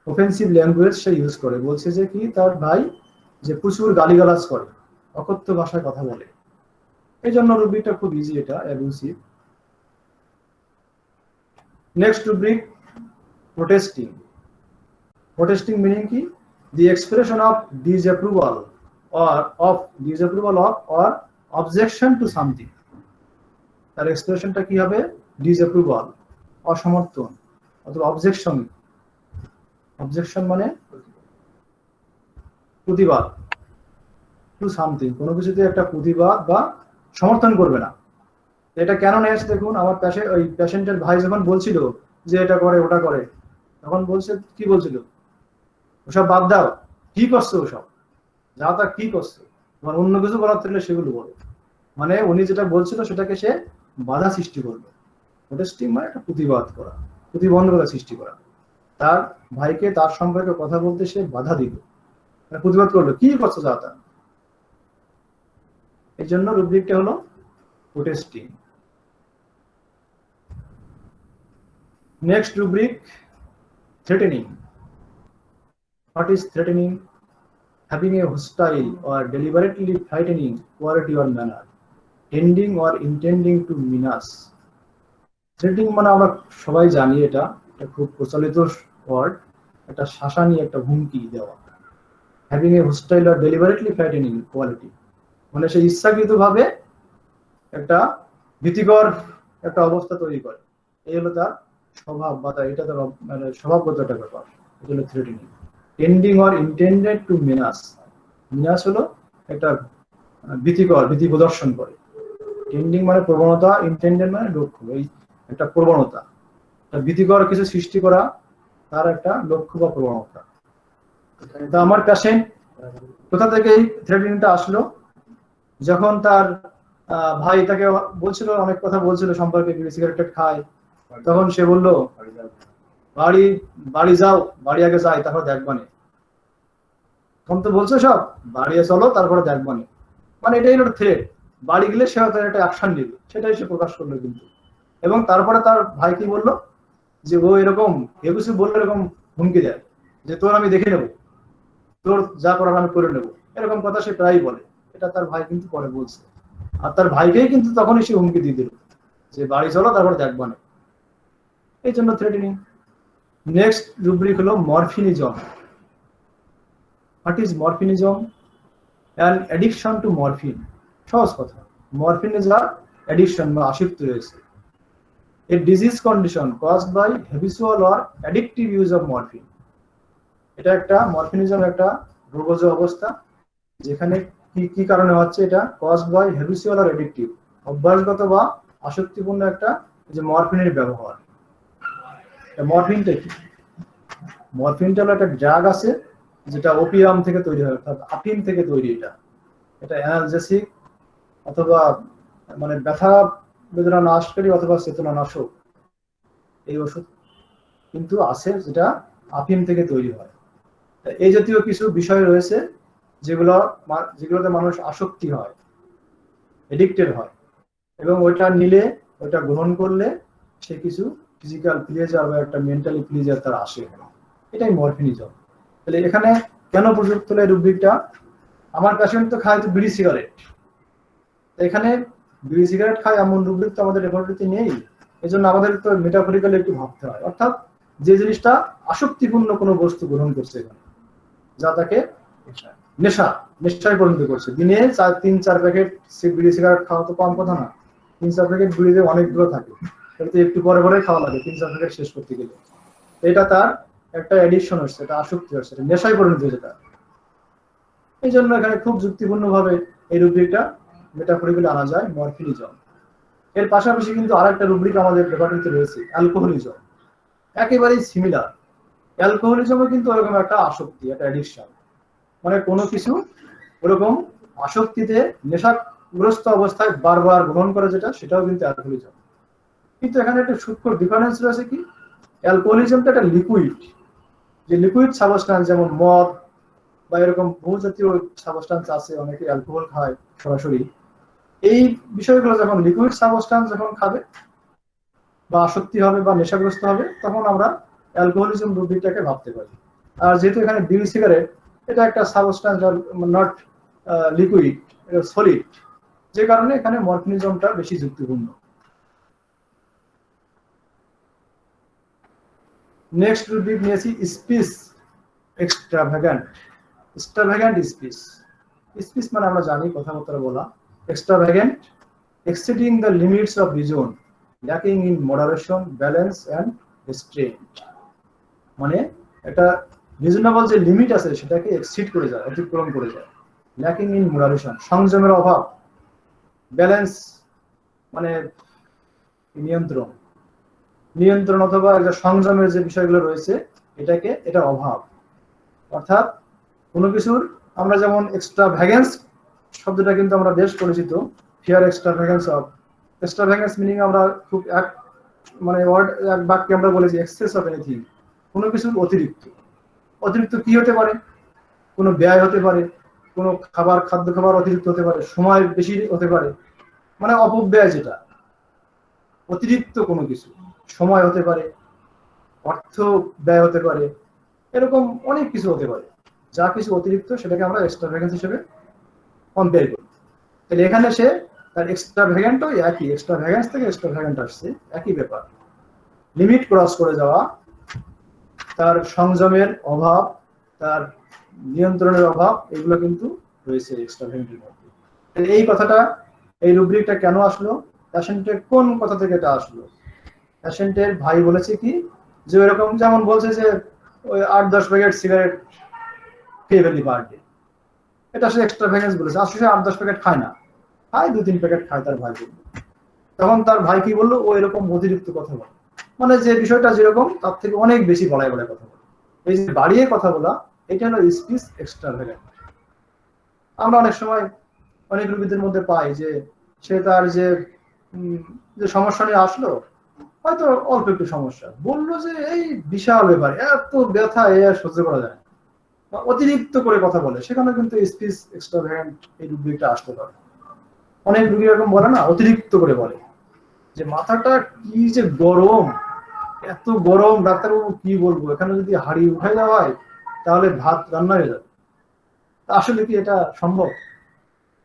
অফেন্সিভ ল্যাঙ্গুয়েজ সে ইউজ করে। বলছে যে কি, তার ভাই যে প্রচুর গালিগালাজ করে, অকথ্য ভাষায় কথা বলে। এই জন্য রুব্রিকটা খুব ইজি, এটা abusive. Next rubric protesting. Protesting meaning কি, the expression of disapproval or objection to something. তার এক্সপ্রেশনটা কি হবে, ডিসঅ্যাপ্রুভাল, অসমর্থন, অথবা অবজেকশন। অবজেকশন মানে প্রতিবাদ, টু সামথিং, কোনো কিছুতে একটা প্রতিবাদ বা সমর্থন করবে না। এটা কেন নিয়েছে দেখুন, আমার ওই পেশেন্টের ভাই যখন বলছিল যে এটা করে ওটা করে, তখন বলছে, কি বলছিল, ওসব বাদ দাও, কি করছো ওসব, যা তা কি করছো, তোমার অন্য কিছু বলার থাকলে সেগুলো বলো। মানে উনি যেটা বলছিল সেটাকে সে বাধা সৃষ্টি করলো। প্রোটেস্টিং মানে একটা প্রতিবাদ করা, প্রতিবন্ধকতা সৃষ্টি করা। তার ভাইকে তার সম্পর্কে কথা বলতে সে বাধা দিল, প্রতিবাদ করলো, কি করছো যা তা। এই জন্য রুব্রিকটা হলো protesting. Next rubric threatening. What is threatening? Having a hostile or deliberately frightening quality or manner, tending or intending to menace. Threatening মানে আমরা সবাই জানি, এটা খুব প্রচলিত ওয়ার্ড, একটা শাসানি, একটা হুমকি দেওয়া। Having a hostile or deliberately frightening quality মানে সে ইচ্ছাকৃতভাবে একটা ভীতিকর একটা অবস্থা তৈরি করে। এই হলো তার স্বভাব, বা এটা তার মানে স্বভাবগত একটা ব্যাপার। এটা হলো threatening. Tending or intended to menace. Menace হলো একটা ভীতিকর, ভীতি প্রদর্শন করে। টেন্ডিং মানে প্রবণতা, ইন্টেন্ডেড মানে লক্ষ্য। এই একটা প্রবণতা, ভীতিকর কিছু সৃষ্টি করা, তার একটা লক্ষ্য বা প্রবণতা। তা আমার পেশেন্ট কোথা থেকে এই থ্রেটেনিংটা আসলো, যখন তার ভাই তাকে বলছিল, অনেক কথা বলছিল সম্পর্কে, সিগারেট খায়, তখন সে বলল, বাড়ি যাও, বাড়ি আগে যাই, তারপর দেখবানে। তখন তো বলছো সব, বাড়ি চলো, তারপরে দেখবানে। মানে এটাই হলো থ্রেট। বাড়ি গেলে সে হয়তো একটা অ্যাকশন নেবে, সেটাই সে প্রকাশ করলো কিন্তু। এবং তারপরে তার ভাই কি বললো, যে ও এরকম কিছু বললে এরকম হুমকি দেয়, যে তোর আমি দেখে নেবো, তোর যা করার আমি করে নেবো, এরকম কথা সে প্রায়ই বলে। এটা তার ভাই কিন্তু পরে বলছে, আর তার ভাইকেই কিন্তু তখনই সে হুমকি দিয়ে দিল, যে বাড়ি চলো, তারপর দেখবানে। এই জন্য থ্রেটেনিং। নেক্সট রুব্রিক হলো morphinism. What is morphinism? An addiction to morphine. সহজ কথা, মরফিন ইজ আ অ্যাডিকশন বা আসক্তি রয়েছে। A disease condition caused by habitual or addictive use of morphine. এটা একটা মরফিনিজম, একটা রোগজ অবস্থা, যেখানে কি কারণে হচ্ছে, এটা caused by habitual or addictive, অভ্যাসগত বা আসক্তিপূর্ণ একটা যে মরফিনের ব্যবহার। মরফিনটা কি? মরফিনটা হলো একটা ড্রাগ আছে, যেটা ওপিয়াম থেকে তৈরি হয়, অর্থাৎ আফিম থেকে তৈরি। এটা অ্যানালজেসিক, অথবা মানে ব্যথা বেদনা নাশকারী, অথবা চেতনা নাশক এই ওষুধ কিন্তু আছে, যেটা আফিম থেকে তৈরি হয়। এই জাতীয় কিছু বিষয় রয়েছে যেগুলোতে মানুষ আসক্তি হয়, এডিক্টেড হয়, এবং ওইটা নিলে, ওইটা গ্রহণ করলে সে কিছু ফিজিক্যাল প্লেজার বা একটা মেন্টালি প্লেজার তার আসে। এটাই মরফিনিজম। তাহলে এখানে কেন প্রযুক্ত হলো এই রুব্রিকটা? আমার পেশেন্ট তো খায় তো বিড়ি সিগারেট, এখানে বিড়ি সিগারেট খায় এমন রুব্রিক তো আমাদের রেকর্ডটিতে নেই। এই জন্য আমাদের তো মেটাফরিক্যালি একটু ভাবতে হয়, অর্থাৎ যে জিনিসটা আসক্তিপূর্ণ কোনো বস্তু গ্রহণ করছে এখানে, যা তাকে নেশায় পরিণত করছে। দিনে 3-4 প্যাকেট বিড়ি সিগারেট খাওয়া তো কম কথা না, 3-4 প্যাকেট বিড়িতে অনেকগুলো থাকে, কিন্তু একটু পরে পরে খাওয়া লাগে 3-4 প্যাকেট শেষ করতে গেলে। এটা তার একটা এডিকশন হচ্ছে, এটা আসক্তি হচ্ছে, এটা নেশায় পরিণত হয়েছে তার। এই জন্য এখানে খুব যুক্তিপূর্ণ ভাবে এই রুব্রিকটা মেটাফরিক্যালি আনা যায়, মরফিনিজম। এর পাশাপাশি কিন্তু আরেকটা রুব্রিক আমাদের রেপার্টরিতে রয়েছে, অ্যালকোহলিজম। একেবারেই সিমিলার। অ্যালকোহলিজমও কিন্তু ওরকম একটা আসক্তি, একটা অ্যাডিকশন, মানে কোনো কিছু ওরকম আসক্তিতে নেশাগ্রস্ত অবস্থায় বারবার গ্রহণ করে যেটা, সেটাও কিন্তু অ্যালকোহলিজম। কিন্তু এখানে একটা সূক্ষ্ম ডিফারেন্স রয়েছে কি, অ্যালকোহলিজমটা একটা লিকুইড, যে লিকুইড সাবস্টান্স যেমন মদ বা এরকম বহু জাতীয় সাবস্টান্স আছে, অনেকে অ্যালকোহল খায় সরাসরি। এই বিষয়গুলো যখন লিকুইড সাবস্টান্স যখন খাবে বা আসক্তি হবে বা নেশাগ্রস্ত হবে, তখন আমরা অ্যালকোহলিজম রুব্রিকটাকে ভাবতে পারি। আর যেহেতু এখানে বিড়ি সিগারেট এটা একটা সাবস্টান্স, নট লিকুইড, এটা সলিড, যে কারণে এখানে মরফিনিজমটা বেশি যুক্তিপূর্ণ। নেক্সট রুব্রিক নিয়েছি স্পিচ এক্সট্রাভ্যাগান্ট। এক্সট্রাভ্যাগান্ট স্পিচ, স্পিচ মানে আমরা জানি কথাবার্তা বলা। এক্সট্রাভ্যাগান্ট, exceeding the limits of reason, lacking in moderation, balance and restraint। মানে এটা রিজনেবল যে লিমিট আছে সেটাকে এক্সিড করে যায়, অতিক্রম করে যায়। ল্যাকিং ইন মডারেশন, সংযমের অভাব। ব্যালেন্স মানে নিয়ন্ত্রণ অথবা একটা সংযমের যে বিষয়গুলো রয়েছে এটা অভাব। অর্থাৎ কোনো কিছুর আমরা যেমন এক্সট্রাভ্যাগেন্স শব্দটা কিন্তু আমরা বেশ পরিচিত, ফিয়ার এক্সট্রাভ্যাগেন্স অফ। এক্সট্রাভ্যাগেন্স মিনিং আমরা খুব এক বাক্যে আমরা বলেছি এক্সেস অফ এনিথিং, কোনো কিছুর অতিরিক্ত কি হতে পারে, কোনো ব্যয় হতে পারে, কোনো খাদ্য খাবার অতিরিক্ত হতে পারে, সময় বেশি হতে পারে, মানে অপব্যয়, যেটা অতিরিক্ত কোনো কিছু, সময় হতে পারে, অর্থ ব্যয় হতে পারে, এরকম অনেক কিছু হতে পারে। যা কিছু অতিরিক্ত সেটাকে আমরা এক্সট্রাভ্যাগেন্স হিসেবে কম্পেয়ার করি। তাহলে এখানে সে তার এক্সট্রাভ্যাগেন্টও একই, এক্সট্রাভ্যাগেন্স থেকে এক্সট্রাভ্যাগেন্ট আসছে, একই ব্যাপার। লিমিট ক্রস করে যাওয়া, তার সংযমের অভাব, তার নিয়ন্ত্রণের অভাব, এগুলো কিন্তু রয়েছে এক্সট্রাভ্যাগেন্টের মধ্যে। এই কথাটা, এই রুব্রিকটা কেন আসলো, প্যাশেন্টের কোন কথা থেকে এটা আসলো? প্যাশেন্টের ভাই বলেছে কি, যে এরকম যেমন বলছে যে ওই 8-10 প্যাকেট সিগারেট খেয়ে ফেলি পার ডে, এটা সে এক্সট্রাভ্যাগেন্স বলেছে। আসলে সে 8-10 প্যাকেট খায় না, খায় 2-3 প্যাকেট খায়, তার ভাই বললো। তখন তার ভাই কি বললো, ও এরকম অতিরিক্ত কথা বলে, মানে যে বিষয়টা যেরকম তার থেকে অনেক বেশি বলায় কথা বলে। এই যে বাড়িয়ে কথা বলা, এটা হলো স্পিচ এক্সট্রাভ্যাগেন্ট। আমরা অনেক সময় অনেক রোগীদের মধ্যে পাই যে সে তার যে সমস্যা নিয়ে আসলো, হয়তো অল্প একটু সমস্যা, বললো যে এই বিশাল ব্যাপার, এত ব্যথা এ আর সহ্য করা যায় না, অতিরিক্ত করে কথা বলে, সেখানে কিন্তু স্পিচ এক্সট্রাভ্যাগেন্ট এই রোগীটা আসতে পারে। অনেক রোগী এরকম বলে না, অতিরিক্ত করে বলে যে মাথাটা কি যে গরম, এত গরম, ডাক্তারবাবু কি বলবো, এখানে যদি হাড়ি উঠে যাওয়া হয় তাহলে ভাত রান্না হয়ে যাবে। আসলে কি এটা সম্ভব?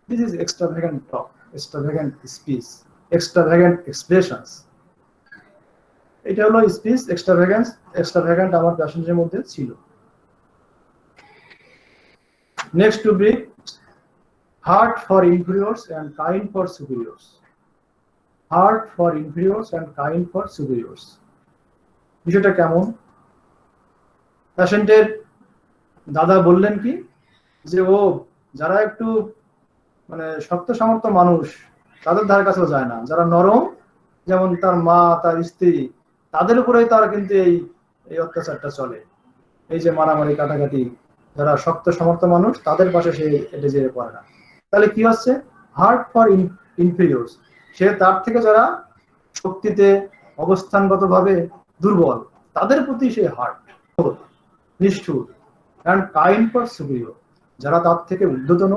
This is extravagant talk, extravagant speech, extravagant expressions. এটা হলো স্পিচ এক্সট্রাভ্যাগেন্ট আমার প্যাসেঞ্জের মধ্যে ছিল। Next to be hard for inferiors and kind for superiors. Hard for inferiors and kind for superiors, বিষয়টা কেমন? প্যাশেন্টের দাদা বললেন কি, যে ও যারা একটু মানে শক্ত সামর্থ্য মানুষ তাদের ধারে কাছেও যায় না, যারা নরম, যেমন তার মা, তার স্ত্রী, তাদের উপরেই তার কিন্তু এই অত্যাচারটা চলে, এই যে মারামারি কাটাকাটি। যারা শক্ত সামর্থ্য মানুষ তাদের পাশে সে এটা যেতে পারে না। তাহলে কি হচ্ছে, হার্ট ফর ইনফিরিয়র্স, সে তার থেকে যারা শক্তিতে অবস্থানগত ভাবে দুর্বল তাদের প্রতি সে হার্ট, নিষ্ঠুর। অ্যান্ড কাইন্ড ফর সুপিরিয়র, যারা তার থেকে ঊর্ধ্বতন,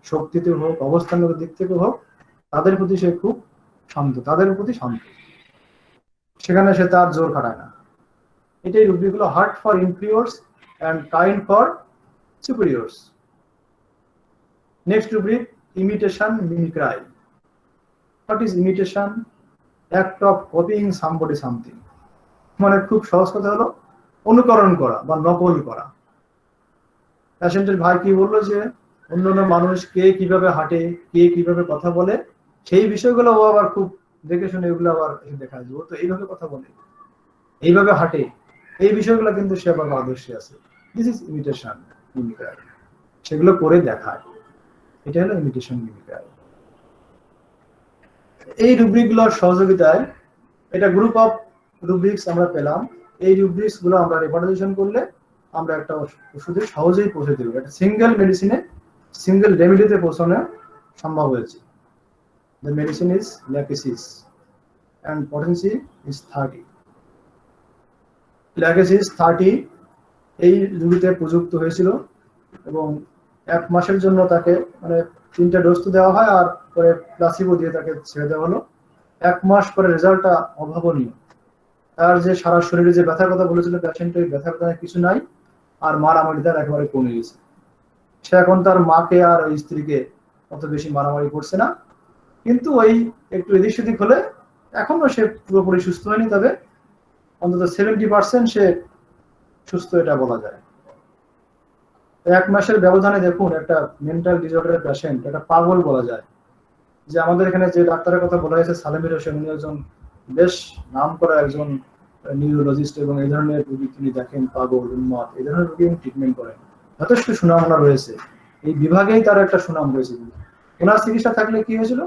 শক্তিতে হোক, অবস্থানগত দিক থেকে হোক, তাদের প্রতি সে খুব শান্ত, তাদের প্রতি শান্ত, সেখানে সে তার জোর খাটায় না। এটাই রুব্রিক হলো hard for inferiors and kind for superiors. Next rubric imitation mimicry. What is imitation? Act of copying somebody something. মানে খুব সহজ কথা হলো অনুকরণ করা বা নকল করা। পেশেন্টের ভাই কি বললো যে অন্যান্য মানুষ কে কিভাবে হাঁটে, কে কিভাবে কথা বলে, সেই বিষয়গুলো ও আবার খুব দেখে শুনে এগুলো আবার দেখায় যে ও তো এইভাবে কথা বলে, এইভাবে হাঁটে, এই বিষয়গুলো কিন্তু সে আবার আদর্শে আছে। দিস ইজ ইমিটেশন মিমিক্রি, সেগুলো করে দেখায়, এটা হলো ইমিটেশন মিমিক্রি। এই রুব্রিক গুলোর সহযোগিতায় এটা গ্রুপ অফ রুব্রিক্স আমরা পেলাম। এই রুব্রিক্স গুলো আমরা রেপার্টাইজেশন করলে আমরা একটা ওষুধে সহজেই পৌঁছে দেব, একটা সিঙ্গেল মেডিসিনে, সিঙ্গেল রেমেডিতে পৌঁছানো সম্ভব হয়েছে। The medicine is Lachesis and potency is 30. Lachesis 30 এই রোগীতে প্রযুক্ত হয়েছিল এবং 1 মাসের জন্য তাকে মানে 3টা ডোজ তো দেওয়া হয় আর পরে প্লাসিবো দিয়ে তাকে ছেড়ে দেওয়া হলো। 1 মাস পরে রেজাল্টটা অভাবনীয়। তার যে সারা শরীরে যে ব্যথার কথা বলেছিল পেশেন্ট, ওই ব্যথার কথা কিছু নাই, আর মারামারি তার একেবারে কমে গেছে। সে এখন তার মাকে আর ওই স্ত্রীকে অত বেশি মারামারি করছে না, কিন্তু ওই একটু এদিক সেদিক হলে এখনো সে পুরোপুরি সুস্থ হয়নি, তবে অন্তত 70% সে সুস্থ, এটা বলা যায়। 1 মাসের ব্যবধানে দেখুন একটা মেন্টাল ডিসঅর্ডারের পেশেন্ট, এটা পাগল বলা যায়। যে আমাদের এখানে যে ডাক্তারের কথা বলা হয়েছে সালেমির হোসেন, উনি একজন বেশ নাম করা একজন নিউরোলজিস্ট এবং এই ধরনের রোগী তিনি দেখেন, পাগল, উন্মাদ, এই ধরনের রোগী ট্রিটমেন্ট করেন। যথেষ্ট সুনাম ওনার রয়েছে, এই বিভাগেই তার একটা সুনাম রয়েছে। ওনার চিকিৎসা থাকলে কি হয়েছিল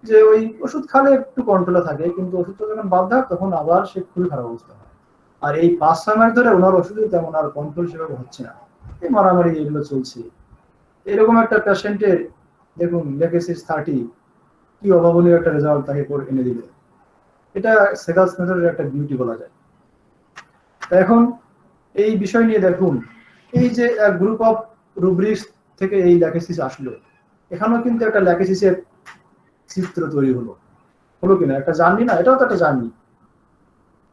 যে ওই ওষুধ খালে একটু কন্ট্রোলে থাকে, কিন্তু ওষুধটা যখন বাদ দেয় তখন আবার সে খুবই খারাপ অবস্থা হয়। আর এই 5-6 মাস ধরে ওনার ওষুধে তেমন আর কন্ট্রোল সেভাবে হচ্ছে না, এই মারামারি এগুলো চলছে। এরকম একটা পেশেন্টের দেখুন লেকেসিস 30 কি অভাবনীয় একটা রেজাল্ট তাকে এনে দিল। এটা সেগালস মেথডের একটা বিউটি বলা যায়। এখন এই বিষয় নিয়ে দেখুন, এই যে এক গ্রুপ অফ রুব্রিক্স থেকে এই ল্যাকেসিস আসলো, এখানেও কিন্তু একটা ল্যাকেসিসের চিত্র তৈরি হলো কিনা, একটা জার্নি না, এটাও তো একটা জার্নি।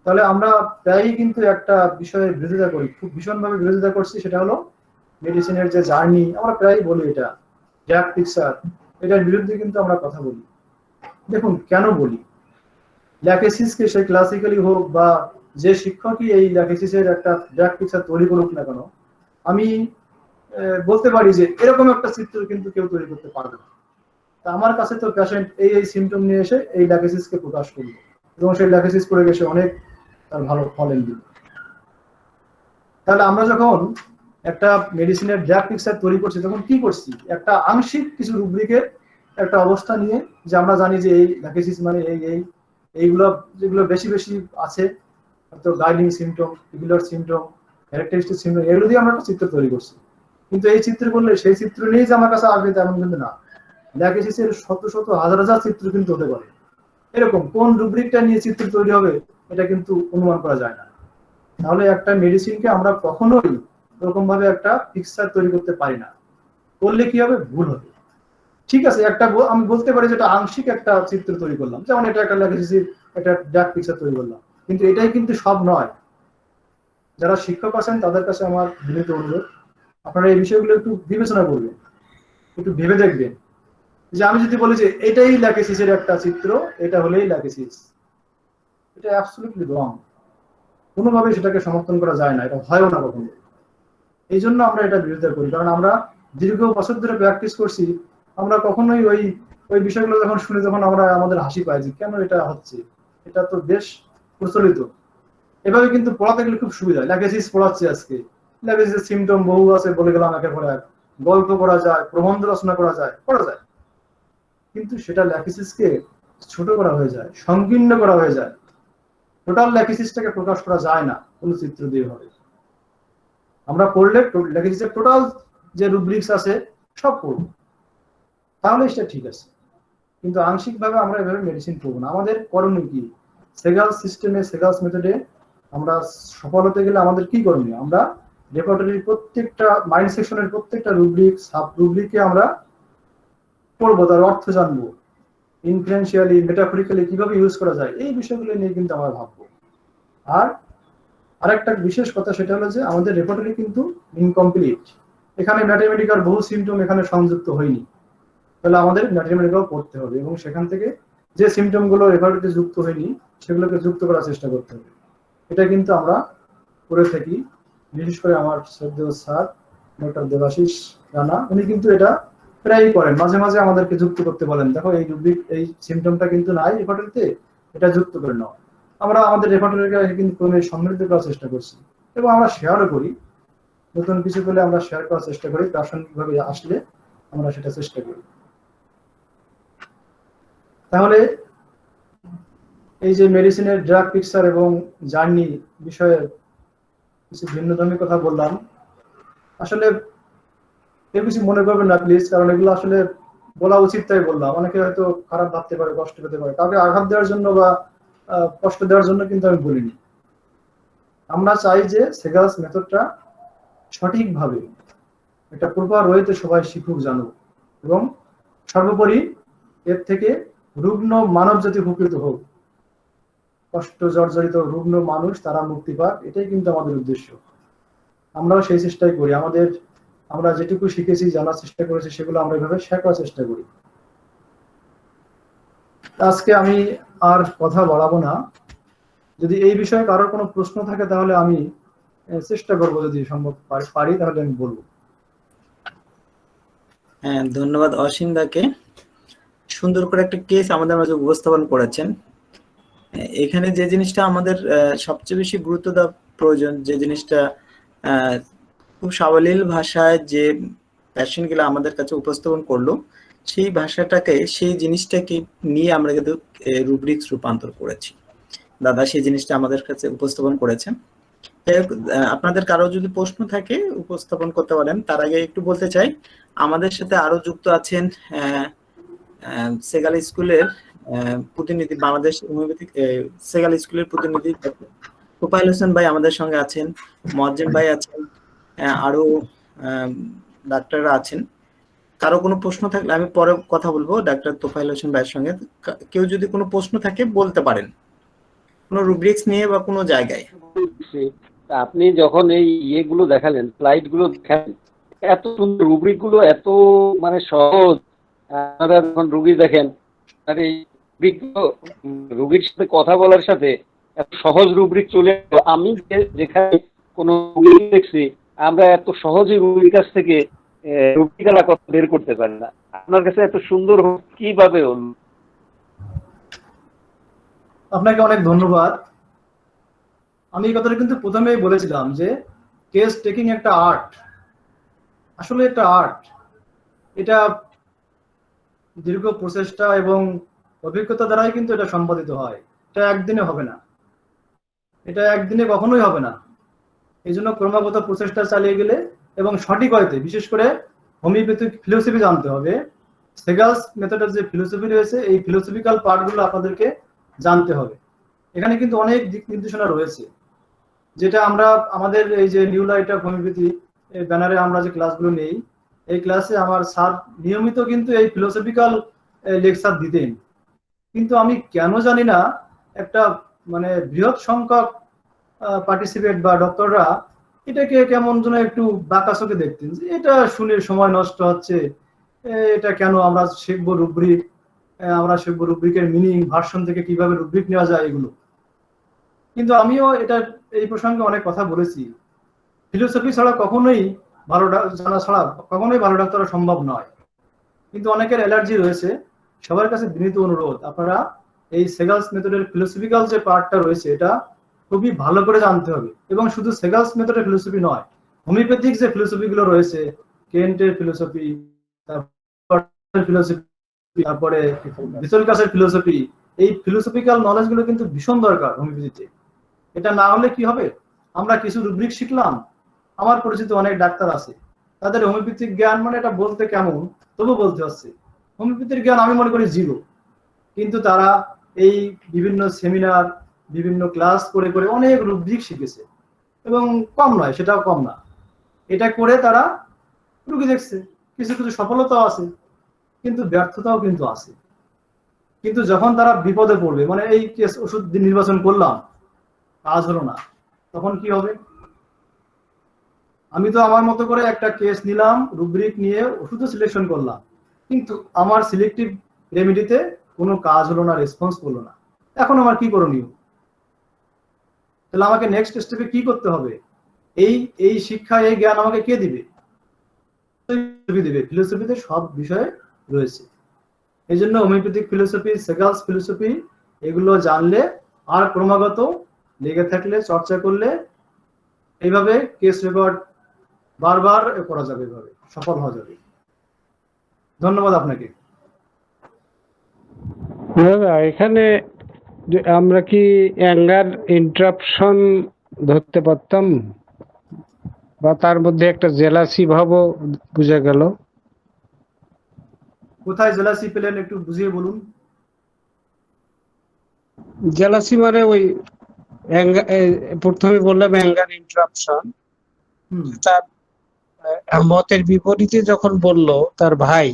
তাহলে আমরা প্রায়ই কিন্তু একটা বিষয়ের বিরোধিতা করি, খুব ভীষণভাবে বিরোধিতা করছি, সেটা হলো মেডিসিনের যে জার্নি। আমরা প্রায়ই বলি এটা গ্যাপ পিকচার, এটার বিরুদ্ধে কিন্তু আমরা কথা বলি। দেখুন কেন বলি, ল্যাকেসিসকে সে ক্লাসিক্যালি হোক বা যে শিক্ষকই এই ল্যাকেসিসের একটা গ্যাপ পিকচার তৈরি করুক না কেন, আমি বলতে পারি যে এরকম একটা চিত্র কিন্তু কেউ তৈরি করতে পারবে না। আমার কাছে তো পেশেন্ট এই সিমটম নিয়ে এসে এই ল্যাকেসিসকে প্রকাশ করলো এবং সেই ল্যাকেসিস করে গেছে অনেক তার ভালো ফল এনে। তাহলে আমরা যখন একটা মেডিসিনের ড্রাগ পিকচার তৈরি করছি তখন কি করছি, একটা আংশিক কিছু রুব্রিকের একটা অবস্থা নিয়ে, যে আমরা জানি যে এই ল্যাকেসিস মানে এইগুলো যেগুলো বেশি বেশি আছে, তো guiding symptom, regular symptom, characteristic symptom, এগুলো দিয়ে আমরা একটা চিত্র তৈরি করছি। কিন্তু এই চিত্র করলে সেই চিত্র নিয়েই যে আমার কাছে আসবে তেমন কিন্তু না। ল্যাকেসিসের শত শত হাজার হাজার চিত্র কিন্তু হতে পারে। এরকম কোন রুব্রিকটা নিয়ে চিত্র তৈরি হবে এটা কিন্তু অনুমান করা যায় না। তাহলে একটা মেডিসিনকে আমরা কখনোই এরকম ভাবে একটা পিকচার তৈরি করতে পারি না, করলে কি হবে, ভুল হবে। ঠিক আছে, একটা আমি বলতে পারি যে এটা আংশিক একটা চিত্র তৈরি করলাম, যেমন এটা একটা ল্যাকেসিসের একটা ডার্ক পিকচার তৈরি করলাম, কিন্তু এটাই কিন্তু সব নয়। যারা শিক্ষক আছেন তাদের কাছে আমার বিনীত অনুরোধ, আপনারা এই বিষয়গুলো একটু বিবেচনা করবেন, একটু ভেবে দেখবেন। যে আমি যদি বলি যে এটাই ল্যাকেসিসের একটা চিত্র, এটা হলেই ল্যাকেসিস, এটা অ্যাবসলিউটলি রং। কোনোভাবে সেটাকে সমর্থন করা যায় না, এটা হয়ও না কখনো। এই জন্য আমরা এটা বিরোধিতা করি, কারণ আমরা দীর্ঘ বছর ধরে প্র্যাকটিস করছি। আমরা কখনোই ওই বিষয়গুলো যখন শুনি তখন আমরা আমাদের হাসি পাই যে কেন এটা হচ্ছে, এটা তো বেশ প্রচলিত। এভাবে কিন্তু পড়াতে গেলে খুব সুবিধা। ল্যাকেসিস পড়াচ্ছে আজকে, ল্যাকেসিসের সিমটম বহু আছে বলে গেলাম একের পর এক, গল্প করা যায়, প্রবন্ধ রচনা করা যায়, কিন্তু সেটা ল্যাকেসিসকে ছোট করা হয়ে যায়, সংকীর্ণ করা হয়ে যায়। টোটাল ল্যাকেসিসটাকে প্রকাশ করা যায় না কোনো চিত্র দিয়ে হবে। আমরা পড়লে ল্যাকেসিসের টোটাল যে রুব্রিক্স আছে সব পড়বো, তাহলে সেটা ঠিক আছে। কিন্তু আংশিকভাবে আমরা এভাবে মেডিসিন পড়বো না। আমাদের করণীয় কি, সেগালস সিস্টেমে, সেগালস মেথডে আমরা সফল হতে গেলে আমাদের কি করণীয়, আমরা রেপার্টরির প্রত্যেকটা মাইন্ড সেকশনের প্রত্যেকটা রুব্রিক, সাব রুব্রিকে আমরা পড়বো, তার অর্থ জানবো, ইনফ্লুয়েন্সিয়ালি, মেটাফরিক্যালি কিভাবে ইউজ করা যায়, এই বিষয়গুলো নিয়ে কিন্তু আমরা ভাববো। আর আরেকটা বিশেষ কথা সেটা হলো যে আমাদের রেপার্টরি কিন্তু ইনকমপ্লিট। এখানে ম্যাথমেটিক্যাল বহু সিমটম এখানে সংযুক্ত হয়নি, তাহলে আমাদের ম্যাথমেটিক্যাল পড়তে হবে এবং সেখান থেকে যে সিমটম গুলো রেপার্টরিতে যুক্ত হয়নি সেগুলোকে যুক্ত করার চেষ্টা করতে হবে। এটা কিন্তু আমরা করে থাকি, বিশেষ করে আমার শ্রদ্ধেয় স্যার ডক্টর দেবাশিস রানা, উনি কিন্তু এটা প্রায়ই করেন, মাঝে মাঝে আমাদেরকে যুক্ত করতে বলেন, দেখো এই রুব্রিক এই সিমটমটা কিন্তু নাই রেপার্টরিতে, এটা যুক্ত করে নাও। আমরা আমাদের রেপার্টরিকে কিন্তু ক্রমে সমৃদ্ধ করার চেষ্টা করছি এবং আমরা শেয়ারও করি। নতুন কিছু পেলে আমরা শেয়ার করার চেষ্টা করি, প্রাসঙ্গিকভাবে আসলে আমরা সেটা চেষ্টা করি। তাহলে এই যে মেডিসিনের ড্রাগ পিকচার এবং জার্নি বিষয়ে কিছু ভিন্নধর্মী কথা বললাম, আসলে কেউ কিছু মনে করবেন না প্লিজ, কারণ এগুলো আসলে বলা উচিত তাই বললাম। অনেকে হয়তো খারাপ ভাবতে পারে, কষ্ট পেতে পারে, কাউকে আঘাত দেওয়ার জন্য বা কষ্ট দেওয়ার জন্য কিন্তু আমি বলিনি। আমরা চাই যে সেগালস মেথডটা সঠিকভাবে একটা প্রপার ওয়েতে সবাই শিখুক, জানুক, এবং সর্বোপরি এর থেকে রুগ্ন মানব জাতি উপকৃত হোক, কষ্ট জর্জরিত রুগ্ন মানুষ তারা মুক্তি পাক, এটাই কিন্তু আমাদের উদ্দেশ্য। আমরাও সেই চেষ্টাই করি। আমরা যেটুকু শিখেছি, জানার চেষ্টা করেছি, সেগুলো আমরা এভাবে শেয়ার করার চেষ্টা করি। আজকে আমি আর কথা বাড়াবো না। যদি এই বিষয়ে কারোর কোনো প্রশ্ন থাকে তাহলে আমি চেষ্টা করবো, যদি সম্ভব পারি তাহলে আমি বলবো। হ্যাঁ, ধন্যবাদ অসীম দাকে, সুন্দর করে একটা কেস আমাদের মাঝে উপস্থাপন করেছেন। এখানে যে জিনিসটা আমাদের সবচেয়ে বেশি গুরুত্ব দেওয়া প্রয়োজন, যে জিনিসটা খুব সাবলীল ভাষায় যে প্যাশন গুলো আমাদের কাছে উপস্থাপন করলো, সেই ভাষাটাকে, সেই জিনিসটাকে নিয়ে আমরা কিন্তু রুব্রিক্স রূপান্তর করেছি। দাদা সেই জিনিসটা আমাদের কাছে উপস্থাপন করেছেন। আপনাদের কারো যদি প্রশ্ন থাকে উপস্থাপন করতে পারেন। তার আগে একটু বলতে চাই, আমাদের সাথে আরো যুক্ত আছেন সেগাল স্কুলের প্রতিনিধি, বাংলাদেশ হোমিওপ্যাথিক সেগাল স্কুলের প্রতিনিধি তোফায়েল হোসেন ভাই আমাদের সঙ্গে আছেন, মোয়াজ্জেম ভাই আছেন, আরো ডাক্তাররা আছেন। কারো কোনো প্রশ্ন থাকলে আমি পরে কথা বলবো ডাক্তার তোফায়েল হোসেন ভাইয়ের সঙ্গে। কেউ যদি কোনো প্রশ্ন থাকে বলতে পারেন, কোনো রুব্রিক্স নিয়ে বা কোনো জায়গায়। আপনি যখন এই ইয়েগুলো দেখালেন, স্লাইড গুলো দেখালেন, এত সুন্দর রুব্রিক গুলো, এত মানে সহজ। আপনারা যখন রুগী দেখেন, আর এই রুগীর সাথে কথা বলার সাথে এত সহজ রুব্রিক চলে, আমি যেখানে কোনো রুগী দেখছি, আমরা এত সহজে রুগীর কাছ থেকে রুব্রিকালা কথা বের করতে পারি না। আপনার কাছে এত সুন্দর কিভাবে হলো? আপনাকে অনেক ধন্যবাদ। আমি এই কথাটা কিন্তু প্রথমেই বলেছিলাম যে কেস টেকিং একটা আর্ট, আসলে একটা আর্ট। এটা দীর্ঘ প্রচেষ্টা এবং অভিজ্ঞতা দ্বারাই কিন্তু এটা সম্পাদিত হয়। এটা একদিনে হবে না, এটা একদিনে কখনোই হবে না। এই জন্য ক্রমাগত প্রচেষ্টা চালিয়ে গেলে এবং সঠিক হয়তে, বিশেষ করে হোমিওপ্যাথিক ফিলোসফি জানতে হবে। সেগালস মেথডের যে ফিলোসফি রয়েছে, এই ফিলোসফিক্যাল পার্টগুলো আপনাদেরকে জানতে হবে। এখানে কিন্তু অনেক দিক নির্দেশনা রয়েছে, যেটা আমরা আমাদের এই যে নিউ লাইট অফ হোমিওপ্যাথি ব্যানারে আমরা যে ক্লাসগুলো নেই, এই ক্লাসে আমার স্যার নিয়মিত কিন্তু এই ফিলোসফিক্যাল লেকচার দিতেন। কিন্তু আমি কেন জানি না, একটা মানে বৃহৎ সংখ্যক পার্টিসিপেট বা ডক্টররা এটাকে কেমন যেন একটু বাঁকা চোখে দেখতেন, যে এটা শুনে সময় নষ্ট হচ্ছে, এটা কেন আমরা শিখবো রুব্রিক, আমরা শিখবো রুব্রিকের মিনিং, ভার্সন থেকে কিভাবে রুব্রিক নেওয়া যায়, এগুলো। কিন্তু আমিও এটা এই প্রসঙ্গে অনেক কথা বলেছি। ফিলোসফি ছাড়া কখনোই ভালো জানা ছাড়া কখনোই ভালো ডাক্তার সম্ভব নয়। কিন্তু অনেকের অ্যালার্জি রয়েছে। সবার কাছে বিনীত অনুরোধ, আপনারা এই সেগালস মেথডের ফিলোসফিক্যাল যে পার্টটা রয়েছে, এটা খুবই ভালো করে জানতে হবে। এবং শুধু সেগালস মেথডের ফিলোসফি নয়, হোমিওপ্যাথিক যে ফিলোসফি গুলো রয়েছে, কেন্টের ফিলোসফি, তারপরে ভিসেলকাসের ফিলোসফি, এই ফিলোসফিক্যাল নলেজ গুলো কিন্তু ভীষণ দরকার হোমিওপ্যাথিতে। এটা না হলে কি হবে, আমরা কিছু রুব্রিক শিখলাম, আমার পরিচিত অনেক ডাক্তার আছে, তাদের হোমিওপ্যাথিক জ্ঞান মানে এটা বলতে কেমন, তবু বলতে হচ্ছে হোমিওপ্যাথির জ্ঞান আমি মনে করি জিরো। কিন্তু তারা এই বিভিন্ন সেমিনার, বিভিন্ন ক্লাস করে করে অনেক রুব্রিক শিখেছে, এবং কম নয়, সেটাও কম না। এটা করে তারা রুগী দেখছে, কিছু কিছু সফলতাও আছে, কিন্তু ব্যর্থতাও কিন্তু আছে। কিন্তু যখন তারা বিপদে পড়বে, মানে এই কেস ওষুধ নির্বাচন করলাম, কাজ হলো না, তখন কি হবে? আমি তো আমার মতো করে একটা কেস নিলাম, রুব্রিক নিয়ে ওষুধও সিলেকশন করলাম, কিন্তু আমার সিলেক্টিভ রেমেডিতে কোনো কাজ হলো না, রেসপন্স করলো না। এখন আমার কি করণীয়? তাহলে আমাকে নেক্সট স্টেপে কি করতে হবে? এই শিক্ষা, এই জ্ঞান আমাকে কে দিবে? ফিলোসফি দিবে, ফিলোসফিতে সব বিষয় রয়েছে। এই জন্য হোমিওপ্যাথিক ফিলোসফি, সেগালস ফিলোসফি এগুলো জানলে আর ক্রমাগত লেগে থাকলে, চর্চা করলে এইভাবে কেস রেকর্ড বারবার করা যাবে, এভাবে সফল হওয়া যাবে। ধন্যবাদ আপনাকে। দাদা এখানে আমরা কি অ্যাঙ্গার ইন্টারাপশন ধরতে পারতাম, বা তার মধ্যে একটা জেলাসি ভাবও বোঝা গেল? কোথায় জেলাসি পেলেন একটু বুঝিয়ে বলুন। জেলাসি মানে ওই প্রথমে বললাম অ্যাঙ্গার ইন্টারাপশন, তার মতের বিপরীতে যখন বলল তার ভাই,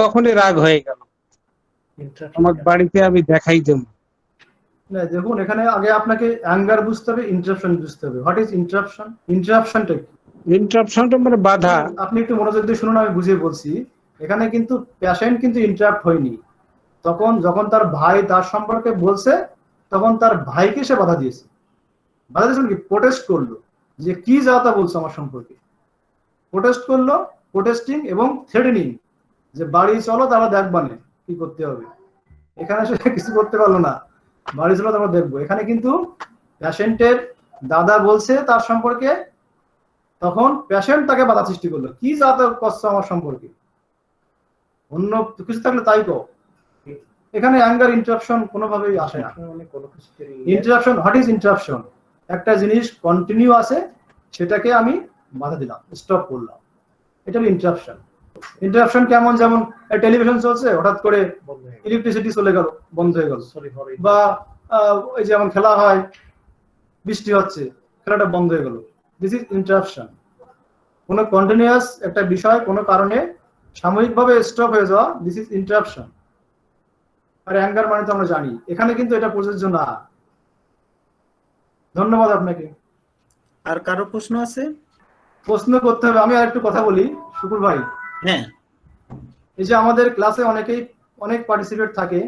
তখনই রাগ হয়ে গেল। আমার বাড়িতে আমি দেখাই দেব না। দেখুন এখানে আগে আপনাকে অ্যাঙ্গার বুঝতে হবে, ইন্টারাপশন বুঝতে হবে। What is interruption? ইন্টারাপশনটা কি? ইন্টারাপশনটা মানে বাধা। আপনি একটু মনোযোগ দিয়ে শুনুন, আমি বুঝিয়ে বলছি। এখানে কিন্তু পেশেন্ট কিন্তু ইন্টারাপ্ট হয়নি। যখন তার ভাই তার সম্পর্কে বলছে, তখন তার ভাইকে সে বাধা দিয়েছে। বাধা দিয়েছেন কি? প্রোটেস্ট করলো যে কি যাতা বলছো আমার সম্পর্কে। প্রোটেস্ট করলো, প্রোটেস্টিং এবং থ্রেটেনিং, যে বাড়ি চলো তারা দেখবানে কি করতে হবে। এখানে সে কিছু করতে পারলো না, বাড়ি চলো তারপর দেখবো। এখানে কিন্তু পেশেন্টের দাদা বলছে তার সম্পর্কে, তখন পেশেন্ট তাকে বাধা সৃষ্টি করলো, কি যাতা করছো আমার সম্পর্কে, অন্য কিছু থাকলে তাই কো। এখানে অ্যাঙ্গার ইন্টারাপশন কোনোভাবেই আসে না। Interruption, what is interruption? একটা জিনিস কন্টিনিউ আছে, সেটাকে আমি বাধা দিলাম, স্টপ করলাম, এটা হলো ইন্টারাপশন। ইন্টারাপশন কেমন? যেমন টেলিভিশন চলছে, হঠাৎ করে ইলেকট্রিসিটি চলে গেল, বন্ধ হয়ে গেল। বা ওই যেমন খেলা হয়, বৃষ্টি হচ্ছে, খেলাটা বন্ধ হয়ে গেল। This is interruption. কোনো কন্টিনিউয়াস একটা বিষয় কোনো কারণে সাময়িকভাবে স্টপ হয়ে যাওয়া, দিস ইজ ইন্টারাপশন। আর অ্যাঙ্গার মানে তো আমরা জানি, এখানে কিন্তু এটা প্রযোজ্য না। ধন্যবাদ আপনাকে। আর কারো প্রশ্ন আছে? প্রশ্ন করতে হবে। আমি আর একটু কথা বলি, শুকুর ভাই। হ্যাঁ, এই যে আমাদের ক্লাসে অনেক পার্টিসিপেট থাকে,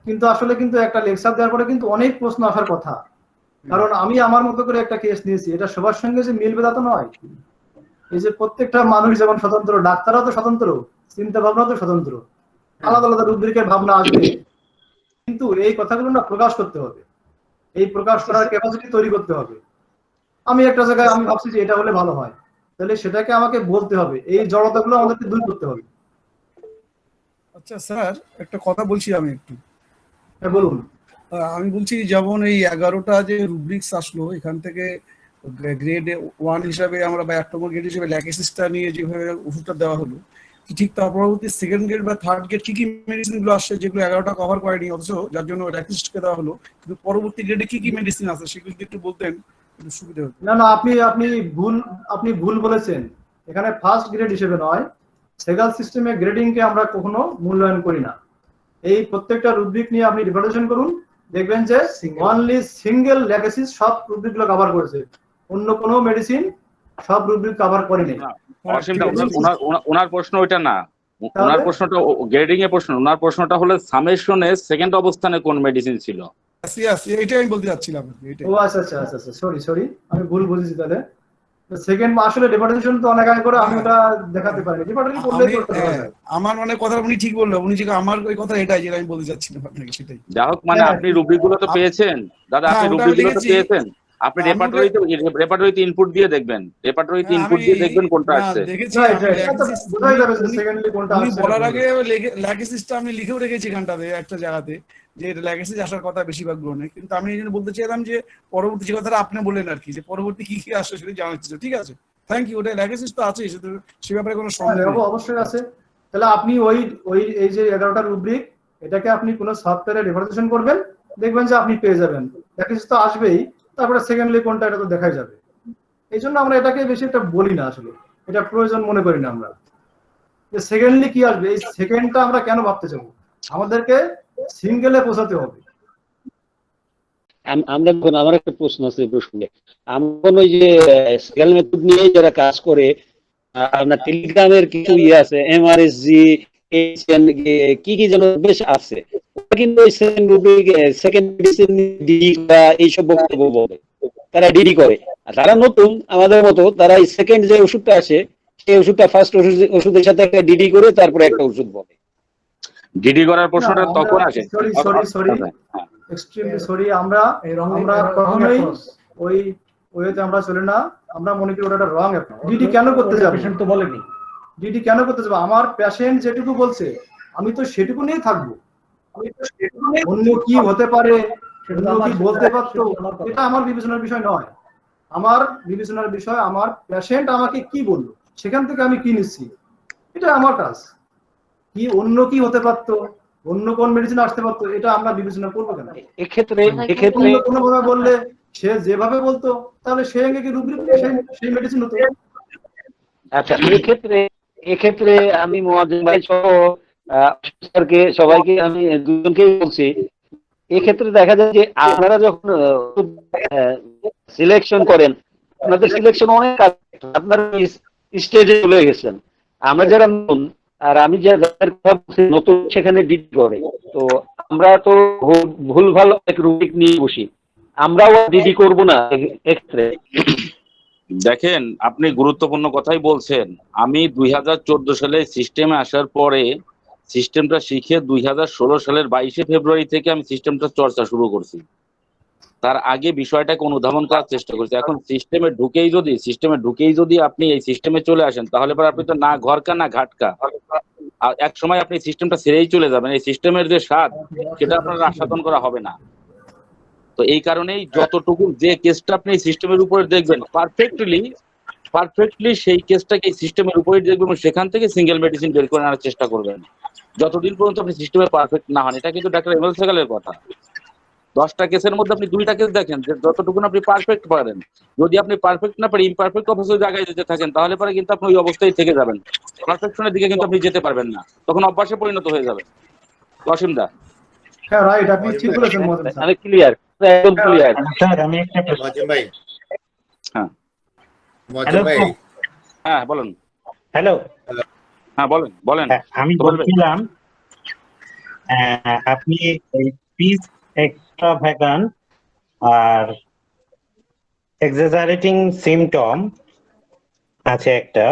কিন্তু আসলে কিন্তু একটা লেকচার দেওয়ার পরে কিন্তু অনেক প্রশ্ন আসার কথা। কারণ আমি আমার মতো করে একটা কেস নিয়েছি, এটা সবার সঙ্গে যে মিলবে তা তো নয়। এই যে প্রত্যেকটা মানুষ যেমন স্বতন্ত্র, ডাক্তারও তো স্বতন্ত্র, চিন্তা ভাবনা তো স্বতন্ত্র, আলাদা আলাদা রুব্রিকের ভাবনা আসবে, কিন্তু এই কথাগুলো না প্রকাশ করতে হবে, এই প্রকাশ করার ক্যাপাসিটি তৈরি করতে হবে। আমি একটা জায়গায় আমি ভাবছি যে এটা হলে ভালো হয়, তাহলে সেটাকে আমাকে বলতে হবে, এই জড়তাগুলো আমাদেরকে দূর করতে হবে। আচ্ছা স্যার, একটা কথা বলছি আমি একটু। হ্যাঁ বলুন। আমি বলছি যেমন এই 11টা যে রুব্রিক্স আসলো, এখান থেকে গ্রেড 1 হিসাবে আমরা বা 1 নম্বর গ্রেড হিসেবে ল্যাকেসিসটা নিয়ে যেভাবে ওষুধটা দেওয়া হলো, ঠিক তার পরবর্তী সেকেন্ড গ্রেড বা থার্ড গ্রেড কি কি মেডিসিন গুলো আসছে যেগুলো 11টা কভার করেনি, অথচ যার জন্য ল্যাকেসিসকে দেওয়া হলো, কিন্তু পরবর্তী গ্রেডে কি কি মেডিসিন আছে সেগুলো যদি একটু বলতেন একটু সুবিধা হতো। না না, আপনি ভুল বলেছেন। এখানে ফার্স্ট গ্রেড হিসেবে নয়, সেগাল সিস্টেমে গ্রেডিং কে আমরা কখনো মূল্যায়ন করি না। এই প্রত্যেকটা রুব্রিক নিয়ে আপনি রিভালুয়েশন করুন, দেখবেন যে অনলি সিঙ্গেল ল্যাকেসিস সব রুব্রিক গুলো কভার করেছে, অন্য কোনো মেডিসিন সব রুব্রিক কভার করেনি। ওনার প্রশ্ন ওইটা না, ওনার প্রশ্নটা গ্রেডিং এর প্রশ্ন। ওনার প্রশ্নটা হলো সামেশনে সেকেন্ড অবস্থানে কোন মেডিসিন ছিল। এটাই আমি বলতে যাচ্ছিলাম। ও আচ্ছা আচ্ছা আচ্ছা, সরি আমি ভুল বুঝেছি। তাহলে সেকেন্ড আসলে ডেপার্টেশন তো অনেক আগে করে, আমি ওটা দেখাতে পারিনি। ডেপার্টেশন করলেই করতে পারবে। আমার মানে কথা উনি ঠিক বললেন, উনি যে আমার ওই কথা এটাই যেটা আমি বলতে যাচ্ছিলাম আপনাকে, সেটাই। যাই হোক, মানে আপনি রুব্রিক গুলো তো পেয়েছেন দাদা, আপনি রুব্রিক গুলো তো পেয়েছেন, আপনি রেপার্টরিতে ইনপুট দিয়ে দেখবেন, রেপার্টরিতে ইনপুট দিয়ে দেখবেন কোনটা আসছে। দেখেছি বোঝাই যাবে যে সেকেন্ডলি কোনটা উনি আসছে। বলার আগে ল্যাকেসিসটা আমি লিখেও রেখেছি এখানটাতে একটা জায়গাতে, যে ল্যাকেসিস আসার কথা বেশিরভাগ গ্রহণে, কিন্তু আমি এই জন্য বলতে চাইলাম যে পরবর্তী যে কথাটা আপনি বললেন আর কি, যে পরবর্তী কি কি আসছে সেটা জানার চেষ্টা। ঠিক আছে, থ্যাংক ইউ। ওটা ল্যাকেসিস তো আছে, সে ব্যাপারে কোনো সন্দেহ নেই। অবশ্যই আছে। তাহলে আপনি ওই এই যে 11টা রুব্রিক, এটাকে আপনি কোনো সফটওয়্যারে রেফারেন্সেশন করবেন, দেখবেন যে আপনি পেয়ে যাবেন। ল্যাকেসিস তো আসবেই, তারপরে সেকেন্ডলি কোনটা এটা তো দেখাই যাবে। এই জন্য আমরা এটাকে বেশি একটা বলি না, আসলে এটা প্রয়োজন মনে করি না আমরা, যে সেকেন্ডলি কি আসবে। এই সেকেন্ডটা আমরা কেন ভাবতে চাবো? আমাদেরকে সিঙ্গেলে পৌঁছাতে হবে। আমার একটা প্রশ্ন আছে এই প্রসঙ্গে। আমার ওই যে স্কেল মেথড নিয়ে যারা কাজ করে, আপনার টেলিগ্রামের কিছু ইয়ে আছে, এমআরএসজি কি কি যেন বেশ আছে, ওরা কিন্তু সেকেন্ড মেডিসিন এইসব বক্তব্য বলে। তারা ডিডি করে। আর তারা নতুন আমাদের মতো, তারা সেকেন্ড যে ওষুধটা আসে সেই ওষুধটা ফার্স্ট ওষুধের সাথে একটা ডিডি করে তারপরে একটা ওষুধ বলে। ডিডি করার প্রশ্নটা তখন আসে। সরি এক্সট্রিমলি সরি, আমরা কখনোই ওই ওয়েতে আমরা চলে না। আমরা মনে করি ওটা রং অ্যাপ্রোচ। ডিডি কেন করতে যাবে? পেশেন্ট তো বলেনি ডিডি কেন করতে যাবে। আমার পেশেন্ট যেটুকু বলছে আমি তো সেটুকু নিয়েই থাকবো। অন্য কি হতে পারে, অন্য কি বলতে পারতো, এটা আমার বিবেচনার বিষয় নয়। আমার বিবেচনার বিষয় আমার পেশেন্ট আমাকে কি বললো, সেখান থেকে আমি কি নিচ্ছি, এটা আমার কাজ। কি অন্য কি হতে পারতো, অন্য কোন মেডিসিন আসতে পারতো, এটা আমরা বিবেচনা করবো কেন? এক্ষেত্রে কোনো ভাবে বললে সে যেভাবে বলতো তাহলে সে কি রুব্রিক সেই মেডিসিন হতো। আচ্ছা, এক্ষেত্রে আমি মহাজন ভাই সহ স্যারকে সবাইকে আমি দুজনকেই বলছি, এক্ষেত্রে দেখা যায় যে আপনারা যখন সিলেকশন করেন, আপনাদের সিলেকশন অনেক আপনারা স্টেজে চলে গেছেন। আমরা যারা নতুন, আর আমি যাদের কথা বলছি নতুন, সেখানে ডিডি করে। তো আমরা তো ভুলভাল এক রুটিক নিয়ে বসি, আমরাও ডিডি করব না এক্ষেত্রে। দেখেন, আপনি গুরুত্বপূর্ণ কথাই বলছেন। আমি 2014 সালে সিস্টেমে আসার পরে সিস্টেমটা শিখে 2016 সালের 22শে ফেব্রুয়ারি থেকে আমি সিস্টেমটা চর্চা শুরু করছি। তার আগে বিষয়টাকে অনুধাবন করার চেষ্টা করছি। এখন সিস্টেমে ঢুকেই যদি আপনি এই সিস্টেমে চলে আসেন, তাহলে পরে আপনি তো না ঘরকা না ঘাটকা, আর এক সময় আপনি সিস্টেমটা ছেড়েই চলে যাবেন। এই সিস্টেমের যে স্বাদ, সেটা আপনার আস্বাদন করা হবে না। তো এই কারণেই যতটুকু যে কেসটা আপনি সিস্টেমের উপরে দেখবেন পারফেক্টলি সেই কেসটাকে সিস্টেমের উপরে দেখবেন এবং সেখান থেকে সিঙ্গেল মেডিসিন বের করে আনার চেষ্টা করবেন যতদিন পর্যন্ত আপনি সিস্টেমে পারফেক্ট না হন। এটা কিন্তু ডাক্তার এমএল সেগালের কথা। 10টা কেসের মধ্যে আপনি 2টা কেস দেখেন যে যতটুকু আপনি পারফেক্ট পারেন। যদি আপনি পারফেক্ট না পারেন ইমপারফেক্ট অবস্থায় জায়গায় যেতে থাকেন, তাহলে পরে কিন্তু আপনি ওই অবস্থায় থেকে যাবেন। পারফেকশনের দিকে কিন্তু আপনি যেতে পারবেন না, তখন অভ্যাসে পরিণত হয়ে যাবে। অসীম দা, হ্যাঁ রাইট, আপনি ঠিক বলেছেন মহাজন স্যার। আমি ক্লিয়ার, একদম ক্লিয়ার। স্যার আমি একটা মহাজন ভাই, হ্যাঁ মহাজন ভাই, হ্যাঁ বলুন। হ্যালো, হ্যাঁ বলেন। আমি বলছিলাম আপনি এই পিস এক্সট্রাভ্যাগান্ট আর এক্সাজারেটিং সিমটম আছে একটা,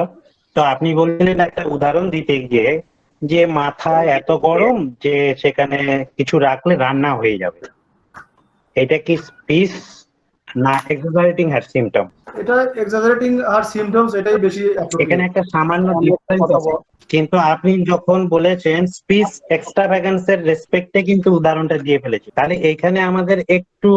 তো আপনি বলছিলেন একটা উদাহরণ দিতে গিয়ে যে মাথা এত গরম যে সেখানে কিছু রাখলে রান্না হয়ে যাবে। এটা কি পিস না এক্সাজারেটিং আর সিমটম? এটা এক্সাজারেটিং আর সিম্পটমস, এটাই বেশি appropriate। এখানে একটা সামান্য ডিফারেন্স আছে, কিন্তু আপনি যখন বলেছেন স্পিচ এক্সট্রাভ্যাগান্স এর রেসপেক্টে কিন্তু উদাহরণটা দিয়ে ফেলেছি, তাহলে এখানে আমাদের একটু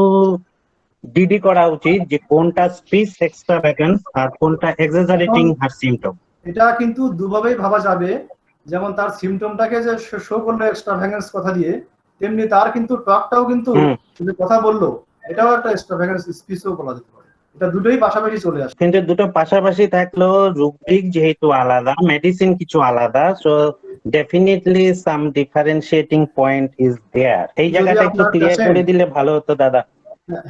ডিডি করা উচিত যে কোনটা স্পিচ এক্সট্রাভ্যাগান্স আর কোনটা এক্সাজারেটিং আর সিমটম। এটা কিন্তু দুভাবেই ভাবা যাবে। যেমন তার সিম্পটমটাকে যে শো করলো এক্সট্রাভ্যাগান্স কথা দিয়ে, তেমনি তার কিন্তু টকটাও কিন্তু যে কথা বললো এটাও একটা এক্সট্রাভ্যাগান্স স্পিচও বলা যেতে পারে। এটা দুটোই পাশাপাশি চলে আসে। কিন্তু দুটো পাশাপাশি থাকলেও রুব্রিক যেহেতু আলাদা, মেডিসিন কিছু আলাদা, so definitely some differentiating point is there. এই জায়গাটা একটু ক্লিয়ার করে দিলে ভালো হতো দাদা।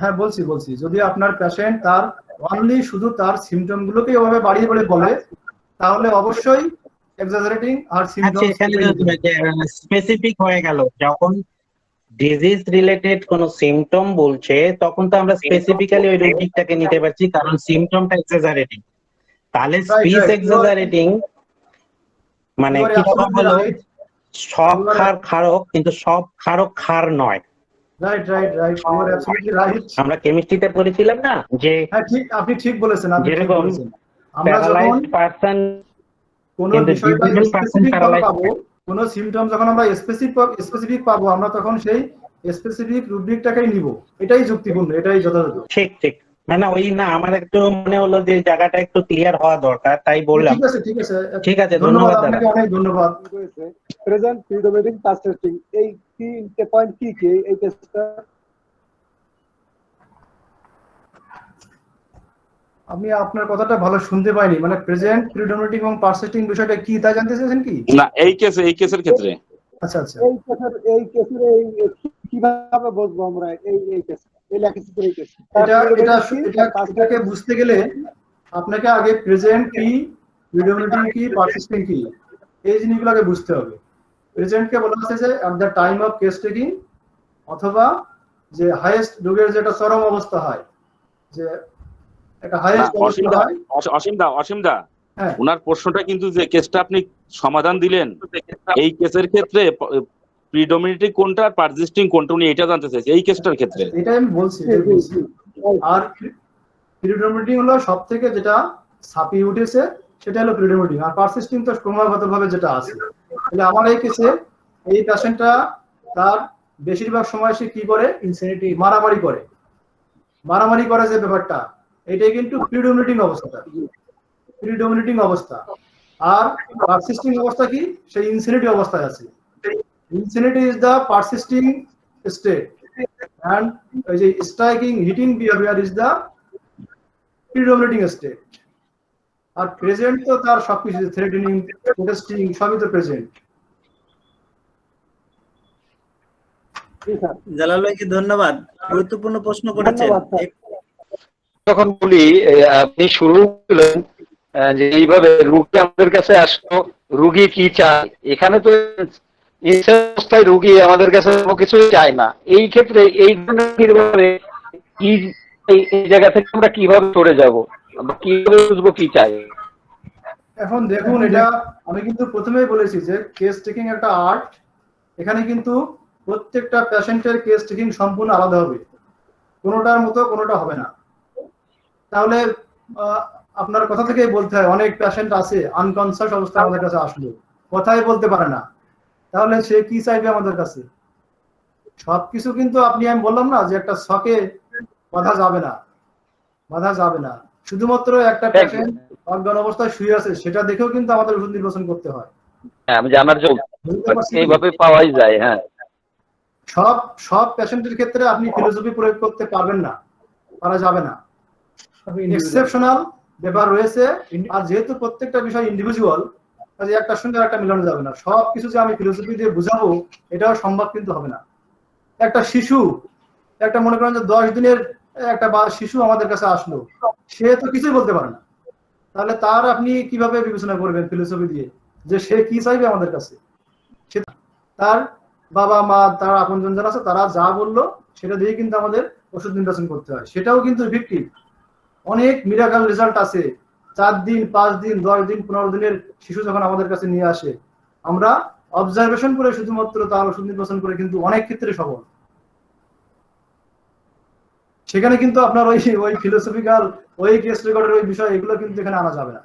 হ্যাঁ বলছি, যদি আপনার পেশেন্ট তার অনলি শুধু তার সিম্পটম গুলোকে এভাবে বাড়িয়ে বলে, তাহলে অবশ্যই এক্সাজারেটিং আর সিম্পটম স্পেসিফিক হয়ে গেল। যখন ডিজিজ রিলেটেড কোন সিমটম বলছে তখন তো আমরা স্পেসিফিক্যালি ওই রোগীটাকে নিতে পারছি, কারণ সিমটমটা এক্সাজারেটিং। তাহলে স্পিচ এক্সাজারেটিং মানে কি রকম হলো, সব ক্ষারক কিন্তু সব ক্ষারক ক্ষার নয়। Right, you are absolutely right. আমরা কেমিস্ট্রিতে পড়েছিলাম না যে হ্যাঁ ঠিক, আপনি ঠিক বলেছেন। যেরকম আমরা যখন পারসন কোন বিষয়টা স্পেসিফিক পাবো, কোন সিম্পটম যখন আমরা স্পেসিফিক পাবো, আমরা তখন সেই স্পেসিফিক রুব্রিকটাকেই নিব। এটাই যুক্তিপূর্ণ, এটাই যথাযথ। ঠিক মানে ওই না, আমার একটু মনে হলো যে জায়গাটা একটু ক্লিয়ার হওয়া দরকার, তাই বললাম। ঠিক আছে, ধন্যবাদ আপনাকে, অনেক ধন্যবাদ। প্রেজেন্ট প্রিডোমিনেটিং পাস টেস্টিং, এই তিনটে পয়েন্ট কি এই টেস্টটা? আমি আপনার কথাটা ভালো শুনতে পাইনি। মানে প্রেজেন্ট প্রিডোমিনেটিং এবং পারসিস্টিং বিষয়টা কি তা জানতে চাইছেন কি? না, এই কেসের ক্ষেত্রে। আচ্ছা এই কেসের কিভাবে বুঝবো আমরা এই কেস, এই লেখাচিত্রের এই কেস? এটাকে বুঝতে গেলে আপনাকে আগে প্রেজেন্ট কি, প্রিডোমিনেটিং কি, পারসিস্টিং কি, এই জিনিসগুলোকে বুঝতে হবে। প্রেজেন্টকে বলা হচ্ছে যে at the time of case taking, অথবা যে হাইয়েস্ট রোগের যেটা চরম অবস্থা হয়, যে একটা হাইয়েস্ট অসীম অবস্থা দা, হয়। অসীম দা হ্যাঁ ওনার প্রশ্নটা কিন্তু যে কেসটা আপনি সমাধান দিলেন, এই কেসের ক্ষেত্রে প্রিডমিনেটিং কোনটা আর পারজিস্টিং কোনটা, উনি এটা জানতে চাইছে এই কেসটার ক্ষেত্রে। এটাই আমি বলছি, জি, জি, জি। আর প্রিডমিনেটিং হলো সব থেকে যেটা ছাপিয়ে উঠেছে সেটা হলো প্রিডমিনেটিং, আর পারসিস্টিং তো ক্রমাগতভাবে যেটা আছে। তাহলে আমার এই কেসে এই পেশেন্টটা তার বেশিরভাগ সময় সে কি করে, ইনসেনিটি মারামারি করে যে ব্যাপারটা, এটাই কিন্তু প্রিডমিনেটিং অবস্থাটা, প্রিডমিনেটিং অবস্থা। আর পারসিস্টিং অবস্থা কি, সেই ইনসেনিটি অবস্থায় আছে। Insanity is the persisting state, and striking, hitting behavior is the predominating state. আর প্রেজেন্ট তো তার সবকিছু, থ্রেটেনিং, প্রোটেস্টিং সবই তো প্রেজেন্ট। জি স্যার, জালাল ভাইকে ধন্যবাদ, গুরুত্বপূর্ণ প্রশ্ন করেছেন। ধন্যবাদ স্যার। যখন বলি আপনি শুরু করলেন যে এইভাবে রোগী আমাদের কাছে আসলো, রোগী কি চায়, এখানে তো অবস্থায় রোগী আমাদের কাছে কোনো কিছু চায় না। এই ক্ষেত্রে এই ধরনের ব্যাপারে কি এই জায়গা থেকে আমরা কিভাবে সরে যাব, আমরা কিভাবে বুঝবো কি চাই? এখন দেখুন, এটা আমি কিন্তু প্রথমেই বলেছি যে কেস টেকিং একটা আর্ট। এখানে কিন্তু প্রত্যেকটা পেশেন্টের কেস টেকিং সম্পূর্ণ আলাদা হবে, কোনোটার মতো কোনোটা হবে না। তাহলে আপনার কথা থেকেই বলতে হয়, অনেক পেশেন্ট আছে আনকনসাস অবস্থায় আমাদের কাছে আসলো, কথাই বলতে পারে না, তাহলে সে কি চাইবে আমাদের কাছে? সবকিছু কিন্তু আপনি, আমি বললাম না যে একটা ছকে বাঁধা যাবে না, শুধুমাত্র একটা পেশেন্ট অজ্ঞান অবস্থায় শুয়ে আছে সেটা দেখেও কিন্তু আমাদের ওষুধ নির্বাচন করতে হয়। হ্যাঁ, আমি জানার জন্য এইভাবে পাওয়াই যায়। হ্যাঁ, সব পেশেন্টের ক্ষেত্রে আপনি ফিলোসফি প্রয়োগ করতে পারবেন না, পারা যাবে না, এক্সেপশনাল ব্যাপার রয়েছে। আর যেহেতু প্রত্যেকটা বিষয় ইন্ডিভিজুয়াল, কাজে একটার সঙ্গে একটা মিলানো যাবে না। সবকিছু যে আমি ফিলোসফি দিয়ে বুঝাবো এটাও সম্ভব কিন্তু হবে না। একটা শিশু, একটা মনে করেন যে 10 দিনের একটা শিশু আমাদের কাছে আসলো, সে তো কিছুই বলতে পারে না, তাহলে তার আপনি কিভাবে বিবেচনা করবেন ফিলোসফি দিয়ে যে সে কি চাইবে আমাদের কাছে? সে তার বাবা মা, তার আপনজন যারা আছে তারা যা বললো সেটা দিয়ে কিন্তু আমাদের ওষুধ নির্বাচন করতে হয়, সেটাও কিন্তু ইফেক্টিভ। অনেক মিরাকল রেজাল্ট আছে, 4 দিন 5 দিন 10 দিন 15 দিনের শিশু যখন আমাদের কাছে নিয়ে আসে, আমরা অবজারভেশন করে শুধুমাত্র তার ওষুধ নির্বাচন করে কিন্তু অনেক ক্ষেত্রে সফল। সেখানে কিন্তু আপনার ওই ফিলোসফিক্যাল, ওই কেস রেকর্ডের ওই বিষয়, এগুলো কিন্তু এখানে আনা যাবে না।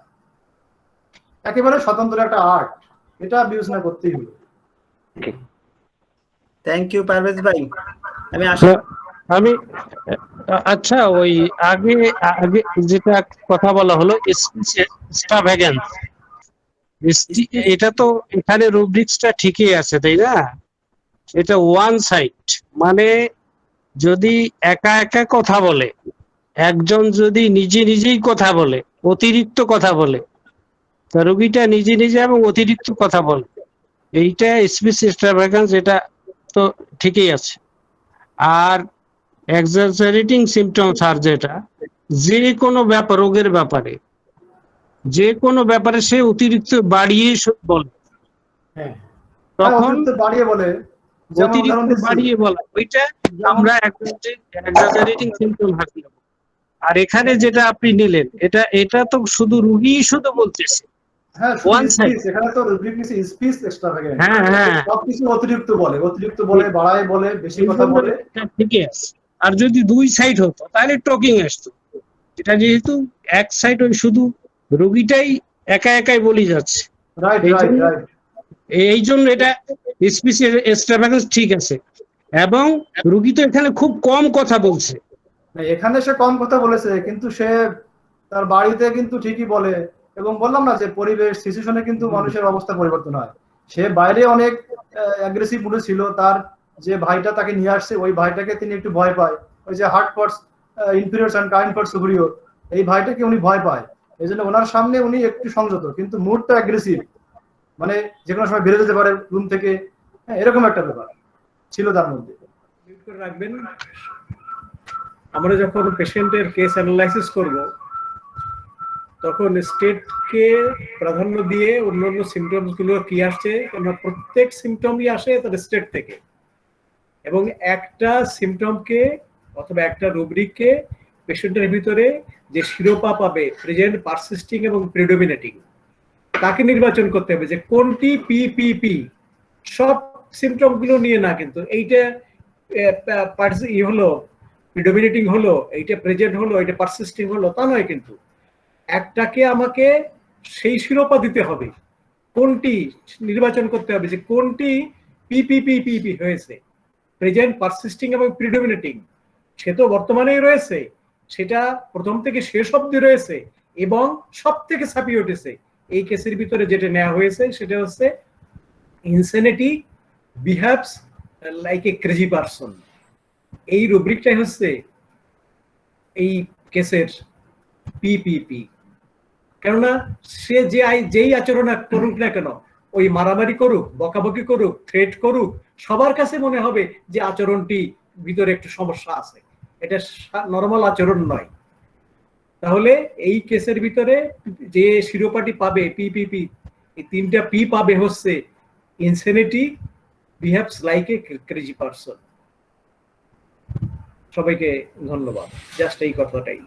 একেবারে স্বতন্ত্র একটা আর্ট, এটা বিবেচনা করতেই হবে। থ্যাংক ইউ পারভেজ ভাই। আমি আচ্ছা, ওই আগে যেটা কথা বলা হলো এক্সট্রাভ্যাগান্স, এটা তো এখানে রুব্রিক্সটা ঠিকই আছে, তাই না? এটা ওয়ান সাইড, মানে যদি একা একা কথা বলে, একজন যদি নিজেই কথা বলে, অতিরিক্ত কথা বলে, তা রোগীটা নিজে এবং অতিরিক্ত কথা বলে, এইটা স্পিচ এক্সট্রাভ্যাগান্স, এটা তো ঠিকই আছে। আর এক্সাজারেটিং সিমটমস আর যেটা, যে কোনো ব্যাপার, রোগের ব্যাপারে যে কোনো ব্যাপারে সে অতিরিক্ত বাড়িয়ে বলে, তখন বাড়িয়ে বলে, অতিরিক্ত বাড়িয়ে বলা, ওইটা আমরা এক্সাজারেটিং সিমটম হাসি। আর এখানে যেটা আপনি নিলেন, এটা তো শুধু রোগী শুধু বলতেছে, হ্যাঁ ওয়ান সাইড। এখানে তো রুব্রিক স্পিচ এক্সট্রাভ্যাগান্স, হ্যাঁ, সবকিছু অতিরিক্ত বলে, বাড়ায় বলে, বেশি কথা বলে, ঠিকই আছে। আর যদি দুই সাইড হতো তাহলে টকিং আসতো। এটা যেহেতু এক সাইড, ওই শুধু রোগীটাই একাই বলি যাচ্ছে, এই জন্য এটা স্পিচ এক্সট্রাভ্যাগান্স ঠিক আছে। এবং রোগী তো এখানে খুব কম কথা বলছে, এখানে সে কম কথা বলেছে, কিন্তু সে তার বাড়িতে কিন্তু ঠিকই বলে। এবং বললাম না যে পরিবেশ সিচুয়েশনে কিন্তু মানুষের অবস্থা পরিবর্তন হয়। সে বাইরে অনেক অ্যাগ্রেসিভ মুডে ছিল, তার যে ভাইটা তাকে নিয়ে আসছে ওই ভাইটাকে তিনি একটু ভয় পায়, ওই যে heart for inferior and kind for superior, এই ভাইটাকে উনি ভয় পায়, এই জন্য ওনার সামনে উনি একটু সংযত, কিন্তু মুডটা অ্যাগ্রেসিভ, মানে যে কোনো সময় বেরিয়ে যেতে পারে রুম থেকে, এরকম একটা ব্যাপার ছিল তার মধ্যে। রাখবেন, আমরা যখন পেশেন্টের কেস অ্যানালাইসিস করব তখন স্টেটকে প্রাধান্য দিয়ে অন্যান্য সিমটমস গুলো কি আসছে, আমরা প্রত্যেক সিমটমই আসে তার স্টেট থেকে, এবং একটা সিমটমকে অথবা একটা রুব্রিককে পেশেন্টের ভিতরে যে শিরোপা পাবে প্রেজেন্ট, পারসিস্টিং এবং প্রিডোমিনেটিং, তাকে নির্বাচন করতে হবে যে কোনটি পিপিপি। সব সিমটম গুলো নিয়ে না, কিন্তু এইটা হলো প্রিডোমিনেটিং হলো, এইটা প্রেজেন্ট হলো, এইটা পারসিস্টিং হলো, তা নয়। কিন্তু একটাকে আমাকে সেই শিরোপা দিতে হবে, কোনটি নির্বাচন করতে হবে যে কোনটি পিপিপি হয়েছে, প্রেজেন্ট, পারসিস্টিং এবং প্রিডোমিনেটিং। সে তো বর্তমানেই রয়েছে, সেটা প্রথম থেকে শেষ অব্দি রয়েছে এবং সব থেকে ছাপিয়ে উঠেছে। এই কেসের ভিতরে যেটা নেওয়া হয়েছে সেটা হচ্ছে insanity behaves like a crazy person. এই রুব্রিকটাই হচ্ছে এই কেসের পিপিপি। কেননা সে যেই আচরণ করুক না কেন, ওই মারামারি করুক, বকাবকি করুক, থ্রেট করুক, সবার কাছে মনে হবে যে আচরণটি ভিতরে একটু সমস্যা আছে, এটা নর্মাল আচরণ নয়। তাহলে এই কেসের ভিতরে যে শিরোপাটি পাবে পিপিপি, এই তিনটা পি পাবে হচ্ছে insanity behaves like a crazy person. সবাইকে ধন্যবাদ, জাস্ট এই কথাটাই।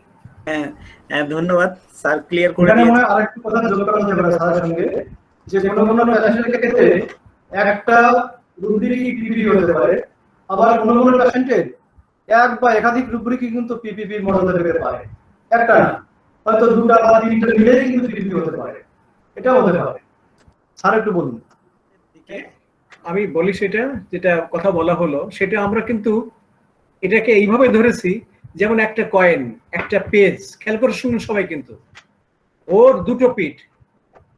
হ্যাঁ, ধন্যবাদ স্যার, ক্লিয়ার করে এখানে দিয়েছেন। মনে হয় আরেকটু কথা যোগ করা যেতে পারে স্যারের সঙ্গে, যে কোনো পেশেন্টের ক্ষেত্রে একটা রুব্রিকই পিপিপি হতে পারে, আবার কোনো পেশেন্টের এক বা একাধিক রুব্রিকই কিন্তু পিপিপির মর্যাদা পেতে পারে। একটা না, হয়তো দুটা বা তিনটা মিলেই কিন্তু পিপিপি হতে পারে, এটাও হতে পারে। স্যার একটু বলুন। আমি বলি সেটা, যেটা কথা বলা হলো সেটা আমরা কিন্তু এটাকে এইভাবে ধরেছি, যেমন একটা কয়েন, একটা পেজ, খেয়াল করে শুনুন সবাই, কিন্তু ওর দুটো পিঠ,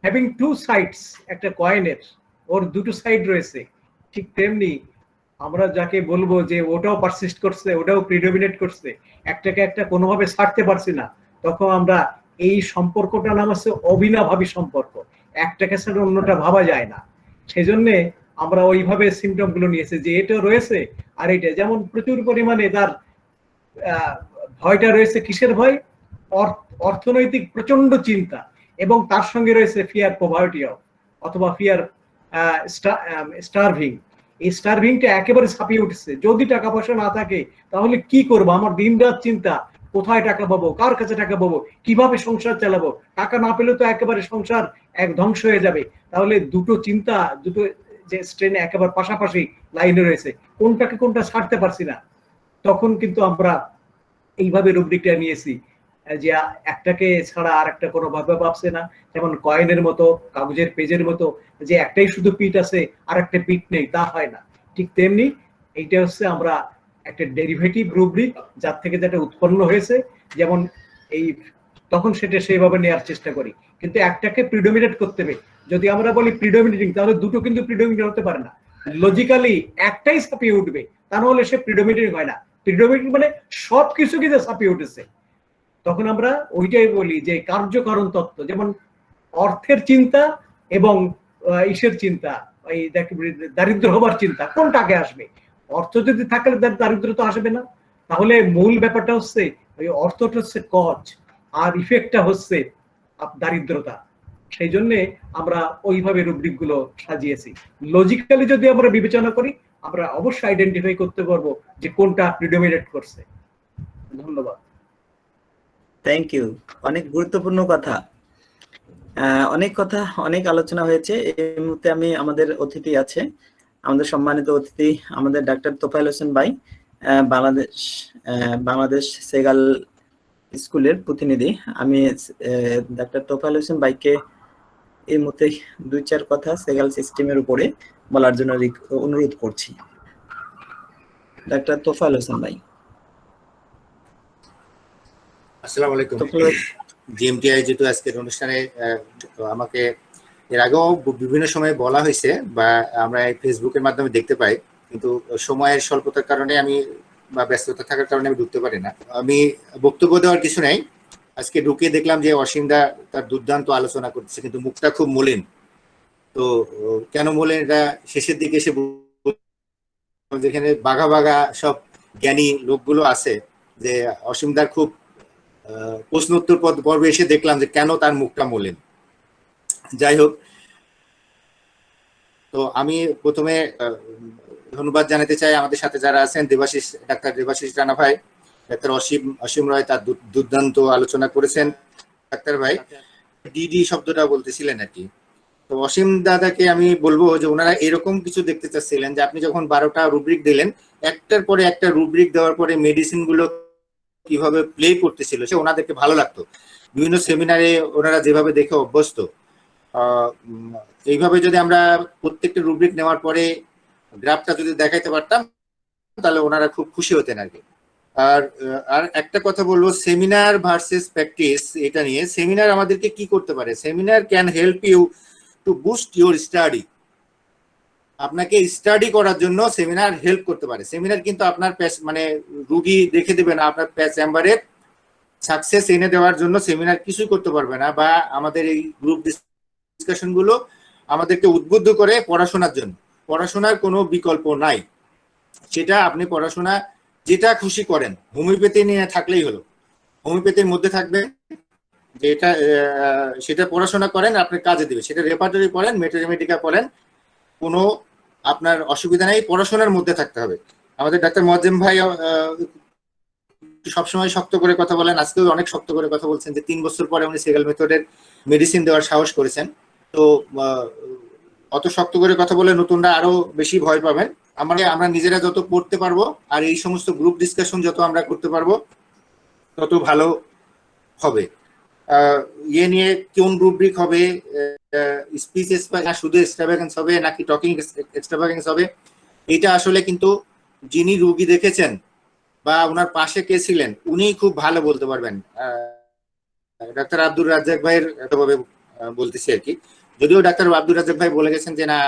হ্যাভিং টু সাইডস, একটা কয়েনের ওর দুটো সাইড রয়েছে। ঠিক তেমনি আমরা যাকে বলবো যে ওটাও পারসিস্ট করছে, ওটাও প্রিডোমিনেট করছে, একটাকে একটা কোনোভাবে ছাড়তে পারছি না, তখন আমরা এই সম্পর্কটা নাম হচ্ছে অবিনাভাবী সম্পর্ক। একটাকে ছাড়া অন্যটা ভাবা যায় না। সেজন্য আমরা ওইভাবে সিমটম গুলো নিয়েছি যে এটা রয়েছে আর এটা, যেমন প্রচুর পরিমাণে তার ভয়টা রয়েছে। কিসের ভয়? অর্থনৈতিক প্রচন্ড চিন্তা, এবং তার সঙ্গে রয়েছে ফিয়ার পভার্টি অথবা ফিয়ার স্টারভিং। এই স্টারভিংটা একেবারে ছাপিয়ে উঠছে। যদি টাকা পয়সা না থাকে তাহলে কি করবো, আমার দিন রাত চিন্তা, কোথায় টাকা পাবো, কার কাছে টাকা পাবো, কিভাবে সংসার চালাবো, টাকা না পেলে তো একেবারে সংসার ধ্বংস হয়ে যাবে। তাহলে দুটো চিন্তা, দুটো যে স্ট্রেনে একেবারে পাশাপাশি লাইনে রয়েছে, কোনটাকে কোনটা ছাড়তে পারছি না। তখন কিন্তু আমরা এইভাবে রুব্রিকটা নিয়েছি যে একটাকে ছাড়া আর একটা কোনো ভাবে ভাবছে না, যেমন কয়েনের মতো, কাগজের পেজের মতো, যে একটাই শুধু পিঠ আছে আর একটা পিঠ নেই, তা হয় না। ঠিক তেমনি এইটা হচ্ছে আমরা একটা ডেরিভেটিভ রুব্রিক, যার থেকে যেটা উৎপন্ন হয়েছে, যেমন এই তখন সেটা সেইভাবে নেওয়ার চেষ্টা করি। কিন্তু একটাকে প্রিডোমিনেট করতে হবে। যদি আমরা বলি প্রিডোমিনেটিং, তাহলে দুটো কিন্তু প্রিডোমিনেট হতে পারে না। লজিক্যালি একটাই ছাপিয়ে উঠবে, তা নাহলে সে প্রিডোমিনেটিং হয় না। প্রিডোমিনেটিং মানে সবকিছু কিন্তু ছাপিয়ে উঠেছে। তখন আমরা ওইটাই বলি যে কার্যকারণ তত্ত্ব, যেমন অর্থের চিন্তা এবং ইসের চিন্তা, এই দারিদ্র হবার চিন্তা, কোনটা আগে আসবে? অর্থ যদি থাকলে দারিদ্র তো আসবে না। তাহলে মূল ব্যাপারটা হচ্ছে ওই অর্থটা হচ্ছে কজ, আর ইফেক্টটা হচ্ছে দারিদ্রতা। সেই জন্য আমরা ওইভাবে রুব্রিক গুলো সাজিয়েছি। লজিক্যালি যদি আমরা বিবেচনা করি, আমরা অবশ্যই আইডেন্টিফাই করতে পারবো যে কোনটা প্রিডোমিনেট করছে। ধন্যবাদ। থ্যাংক ইউ, অনেক গুরুত্বপূর্ণ কথা, অনেক আলোচনা হয়েছে। এই মুহূর্তে আমি আমাদের অতিথি আছে, আমাদের সম্মানিত অতিথি আমাদের ডাক্তার তোফায়েল হোসেন ভাই, বাংলাদেশ সেগাল স্কুলের প্রতিনিধি। আমি ডাক্তার তোফায়েল হোসেন ভাইকে এই মুহূর্তে 2-4 কথা সেগাল সিস্টেমের উপরে বলার জন্য অনুরোধ করছি। ডাক্তার তোফায়েল হোসেন ভাই। আসসালামু আলাইকুম। জিএমটিআই যেহেতু আজকের অনুষ্ঠানে আমাকে এর আগেও বিভিন্ন সময় বলা হয়েছে বা আমরা ফেসবুকের মাধ্যমে দেখতে পাই, কিন্তু সময়ের স্বল্পতার কারণে আমি বা ব্যস্ততা থাকার কারণে আমি ঢুকতে পারি না। আমি বক্তব্য দেওয়ার কিছু নাই। আজকে ঢুকে দেখলাম যে অসীমদা তার দুর্দান্ত আলোচনা করতেছে, কিন্তু মুখটা খুব মলিন। তো কেন মলিন এটা শেষের দিকে এসে যেখানে বাঘা বাঘা সব জ্ঞানী লোকগুলো আছে, যে অসীমদার খুব প্রশ্ন উত্তর পর্বে এসে দেখলাম যে কেন তার মুখটা মলিন। যাই হোক, তো আমি প্রথমে ধন্যবাদ জানাতে চাই আমাদের সাথে যারা আছেন, ডাক্তার দেবাশিস রানা ভাই, ডাক্তার অসীম রায় তার দুর্দান্ত আলোচনা করেছেন। ডাক্তার ভাই ডিডি শব্দটা বলতেছিলেন আর কি। তো অসীম দাদাকে আমি বলবো যে ওনারা এরকম কিছু দেখতে চাচ্ছিলেন যে আপনি যখন 12টা রুব্রিক দিলেন, একটার পরে একটা রুব্রিক দেওয়ার পরে মেডিসিন গুলো কিভাবে প্লে করতেছিল সে ওনাদেরকে ভালো লাগতো। বিভিন্ন সেমিনারে ওনারা যেভাবে দেখে অভ্যস্ত, এইভাবে যদি আমরা প্রত্যেকটা রুব্রিক নেওয়ার পরে গ্রাফটা যদি দেখাইতে পারতাম তাহলে ওনারা খুব খুশি হতেন আর কি। আর একটা কথা বলবো, সেমিনার ভার্সেস প্র্যাকটিস, এটা নিয়ে সেমিনার আমাদেরকে কি করতে পারে? Seminar can help you to boost your study. আপনাকে স্টাডি করার জন্য সেমিনার হেল্প করতে পারে। সেমিনার কিন্তু আপনার মানে রুগী দেখে দেবে না, আপনার চেম্বারের সাকসেস এনে দেওয়ার জন্য সেমিনার কিছুই করতে পারবে না। বা আমাদের এই গ্রুপ ডিসকাশন গুলো আমাদেরকে উদ্বুদ্ধ করে পড়াশোনার জন্য। পড়াশোনার কোনো বিকল্প নাই, সেটা আপনি পড়াশোনা যেটা খুশি করেন, হোমিওপ্যাথি নিয়ে থাকলেই হলো, হোমিওপ্যাথির মধ্যে থাকবে যেটা, সেটা পড়াশোনা করেন, আপনার কাজে দিবে। সেটা রেপার্টরি পড়েন, ম্যাথমেটিকা পড়েন, কোনো আপনার অসুবিধা নেই, পড়াশোনার মধ্যে থাকতে হবে। আমাদের ডাক্তার মোয়াজ্জেম ভাই সবসময় শক্ত করে কথা বলেন, আজকেও অনেক শক্ত করে কথা বলছেন যে 3 বছর পরে উনি সেগাল মেথডের মেডিসিন দেওয়ার সাহস করেছেন। তো অত শক্ত করে কথা বলে নতুনরা আরো বেশি ভয় পাবেন। আমরা নিজেরা যত পড়তে পারবো আর এই সমস্ত গ্রুপ ডিসকাশন যত আমরা করতে পারবো তত ভালো হবে। ইয়ে নিয়ে কোন রুব্রিক হবে, স্পিচ শুধু এক্সট্রাভাগেন্স হবে নাকি টকিং এক্সট্রাভাগেন্স হবে, এটা আসলে কিন্তু যিনি রুগী দেখেছেন বা ওনার পাশে কে ছিলেন উনি খুব ভালো বলতে পারবেন। ডাক্তার আব্দুর রাজ্জাক ভাইয়ের ভাবে বলতেছি আর কি। যদিও ডাক্তার আব্দুর রাজ্জাক ভাই বলে গেছেন যে না,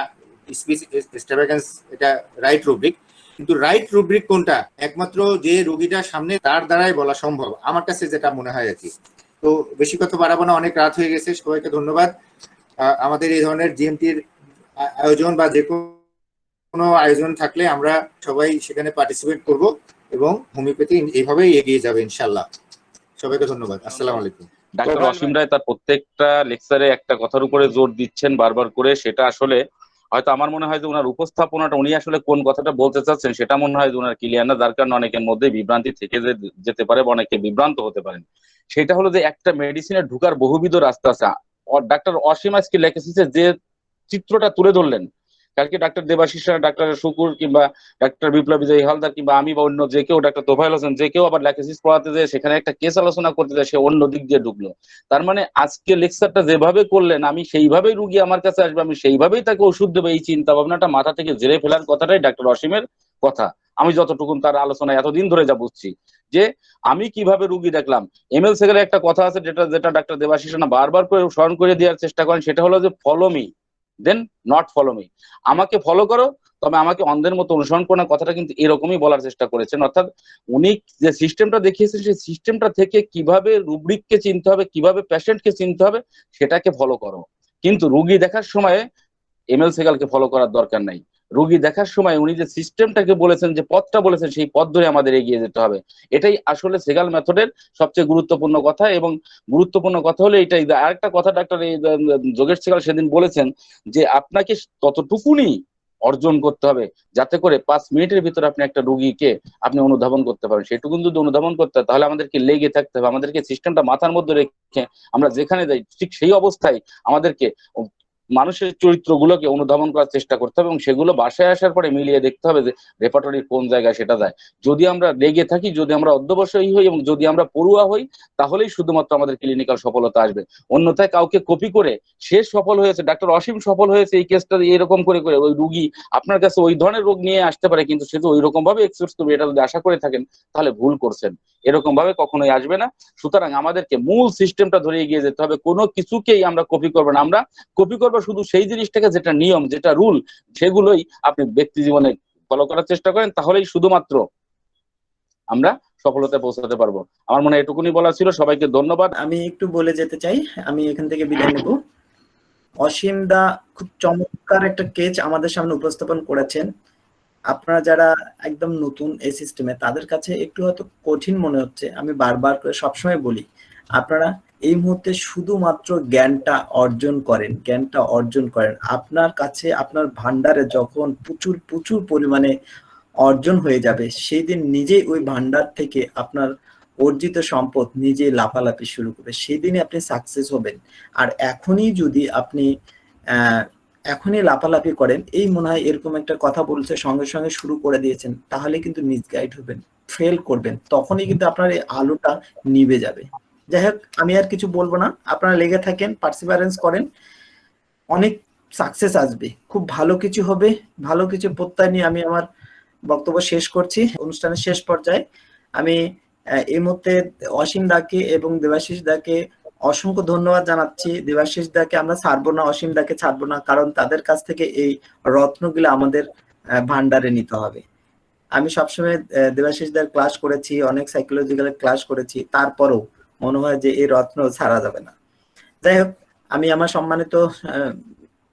স্পিচ এক্সট্রাভাগেন্স এটা রাইট রুব্রিক, কিন্তু রাইট রুব্রিক কোনটা একমাত্র যে রোগীটার সামনে তার দ্বারাই বলা সম্ভব, আমার কাছে যেটা মনে হয় আর কি। তো বেশি কথা বাড়াবো না, অনেক রাত হয়ে গেছে, সবাইকে ধন্যবাদ। আমাদের এই ধরনের জিএমটির আয়োজন বা যে কোনো আয়োজন থাকলে আমরা সবাই সেখানে পার্টিসিপেট করব এবং হোমিওপ্যাথি এইভাবেই এগিয়ে যাবে ইনশাল্লাহ। সবাইকে ধন্যবাদ, আসসালামু আলাইকুম। ডাক্তার অসীম রায় তার প্রত্যেকটা লেকচারে একটা কথার উপরে জোর দিচ্ছেন বারবার করে, সেটা আসলে হয়তো আমার মনে হয় যে ওনার উপস্থাপনাটা, উনি আসলে কোন কথাটা বলতে চাচ্ছেন সেটা মনে হয় যে ওনার ক্লিয়ার না, যার কারণে অনেকের মধ্যে বিভ্রান্তি থেকে যেতে পারে বা অনেকে বিভ্রান্ত হতে পারেন। সেটা হলো যে একটা মেডিসিনে ঢুকার বহুবিধ রাস্তা আছে। ডাক্তার অসীম আজকে লেখেছে যে চিত্রটা তুলে ধরলেন, কালকে ডাক্তার দেবাশিস, ডাক্তার শুকুর কিংবা ডাক্তার বিপ্লব বিজয়ী হালদার কিংবা আমি বা অন্য যে কেউ, ডাক্তার তোফায়েল হোসেন, যে কেউ আবার ল্যাকেসিস পড়াতে যায় সেখানে একটা কেস আলোচনা করতে যায়, সে অন্য দিক দিয়ে ঢুকলো। তার মানে আজকে লেকচারটা যেভাবে করলেন, আমি সেইভাবেই রুগী আমার কাছে আসবে, আমি সেইভাবেই তাকে ওষুধ দেবো, এই চিন্তা ভাবনাটা মাথা থেকে ঝেড়ে ফেলার কথাটাই ডাক্তার অসীমের কথা। আমি যতটুকুন তার আলোচনায় এতদিন ধরে যা বুঝছি, যে আমি কিভাবে রুগী দেখলাম। এমএল সেগেলের একটা কথা আছে যেটা ডাক্তার দেবাশিস বারবার করে স্মরণ করে দেওয়ার চেষ্টা করেন, সেটা হলো যে follow me then not follow me. আমাকে ফলো করো তবে আমাকে অন্ধের মতো অনুসরণ করো না, কথাটা কিন্তু এরকমই বলার চেষ্টা করেছেন। অর্থাৎ উনি যে সিস্টেমটা দেখিয়েছেন সেই সিস্টেমটা থেকে কিভাবে রুব্রিককে চিনতে হবে, কিভাবে পেশেন্টকে চিনতে হবে সেটাকে ফলো করো। কিন্তু রুগী দেখার সময় এমএল সেগালকে ফলো করার দরকার নাই। রুগী দেখার সময় উনি যে সিস্টেমটাকে বলেছেন, যে পথটা বলেছেন, সেই পথ ধরে আমাদের এগিয়ে যেতে হবে। এটাই আসলে সেগাল মেথডের সবচেয়ে গুরুত্বপূর্ণ কথা। এবং গুরুত্বপূর্ণ কথা হলো এটাই। আরেকটা কথা ডাক্তার যোগেশ সেগাল সেদিন বলেছেন যে আপনাকে ততটুকুনি অর্জন করতে হবে যাতে করে 5 মিনিটের ভিতরে আপনি একটা রুগীকে আপনি অনুধাবন করতে পারেন। সেটুকু যদি অনুধাবন করতে হয় তাহলে আমাদেরকে লেগে থাকতে হবে, আমাদেরকে সিস্টেমটা মাথার মধ্যে রেখে আমরা যেখানে যাই ঠিক সেই অবস্থায় আমাদেরকে মানুষের চরিত্রগুলোকে অনুধাবন করার চেষ্টা করতে হবে এবং সেগুলো বাসায় আসার পরে মিলিয়ে দেখতে হবে যে রেপার্টরির কোন জায়গায় সেটা যায়। যদি আমরা লেগে থাকি, যদি আমরা অধ্যবসায়ী হই এবং যদি আমরা পড়ুয়া হই, তাহলেই শুধুমাত্র আমাদের ক্লিনিক্যাল সফলতা আসবে। অন্যথায় কাউকে কপি করে সে সফল হয়েছে, ডাক্তার অসীম সফল হয়েছে এই কেসটা এরকম করে করে, ওই রুগী আপনার কাছে ওই ধরনের রোগ নিয়ে আসতে পারে কিন্তু সে তো ওই রকম ভাবে এক্সপোজ করবে, এটা যদি আশা করে থাকেন তাহলে ভুল করছেন। এরকম ভাবে কখনোই আসবে না। সুতরাং আমাদেরকে মূল সিস্টেমটা ধরে এগিয়ে যেতে হবে, কোনো কিছুকেই আমরা কপি করবো না। আমরা কপি করবো শুধু সেই জিনিসটাকে যেটা নিয়ম, যেটা রুল, সেগুলোই আপনি ব্যক্তি জীবনে ফলো করার চেষ্টা করেন, তাহলেই শুধুমাত্র আমরা সফলতায় পৌঁছাতে পারবো। আমার মনে হয় এটুকুনি বলা ছিল। সবাইকে ধন্যবাদ। আমি একটু বলে যেতে চাই, আমি এখান থেকে বিদায় নেব। অসীম দা খুব চমৎকার একটা কেস আমাদের সামনে উপস্থাপন করেছেন। আপনারা যারা একদম নতুন এই সিস্টেমে, তাদের কাছে একটু হয়তো কঠিন মনে হচ্ছে। আমি বারবার করে সবসময় বলি, আপনারা এই মুহূর্তে শুধুমাত্র জ্ঞানটা অর্জন করেন, জ্ঞানটা অর্জন করেন। আপনার কাছে আপনার ভান্ডারে যখন প্রচুর প্রচুর পরিমাণে অর্জন হয়ে যাবে, সেই দিন নিজেই ওই ভান্ডার থেকে আপনার অর্জিত সম্পদ নিজে লাফালাফি শুরু করবে, সেই দিনই আপনি সাকসেস হবেন। আর এখনই যদি আপনি এখনই লাফালাফি করেন, এই মনে হয় এরকম একটা কথা বলছে সঙ্গে সঙ্গে শুরু করে দিয়েছেন, তাহলে কিন্তু মিসগাইড হবেন, ফেল করবেন, তখনই কিন্তু আপনার এই আলোটা নিভে যাবে। যাই হোক, আমি আর কিছু বলবো না, আপনারা লেগে থাকেন, পার্সিভারেন্স করেন, অনেক সাকসেস আসবে, খুব ভালো কিছু হবে, ভালো কিছু প্রত্যয় নিয়ে আমি আমার বক্তব্য শেষ করছি। অনুষ্ঠানের শেষ পর্যায়ে আমি এই মুহূর্তে অসীম দাকে এবং দেবাশিস দাকে অসংখ্য ধন্যবাদ জানাচ্ছি। দেবাশিস দাকে আমরা ছাড়বো না, অসীম দাকে ছাড়বো না, কারণ তাদের কাছ থেকে এই রত্নগুলো আমাদের ভান্ডারে নিতে হবে। আমি সবসময় দেবাশিস দার ক্লাস করেছি, অনেক সাইকোলজিক্যাল ক্লাস করেছি, তারপরও মনে হয় যে এই রত্ন ছাড়া যাবে না। যাই হোক, আমি আমার সম্মানিত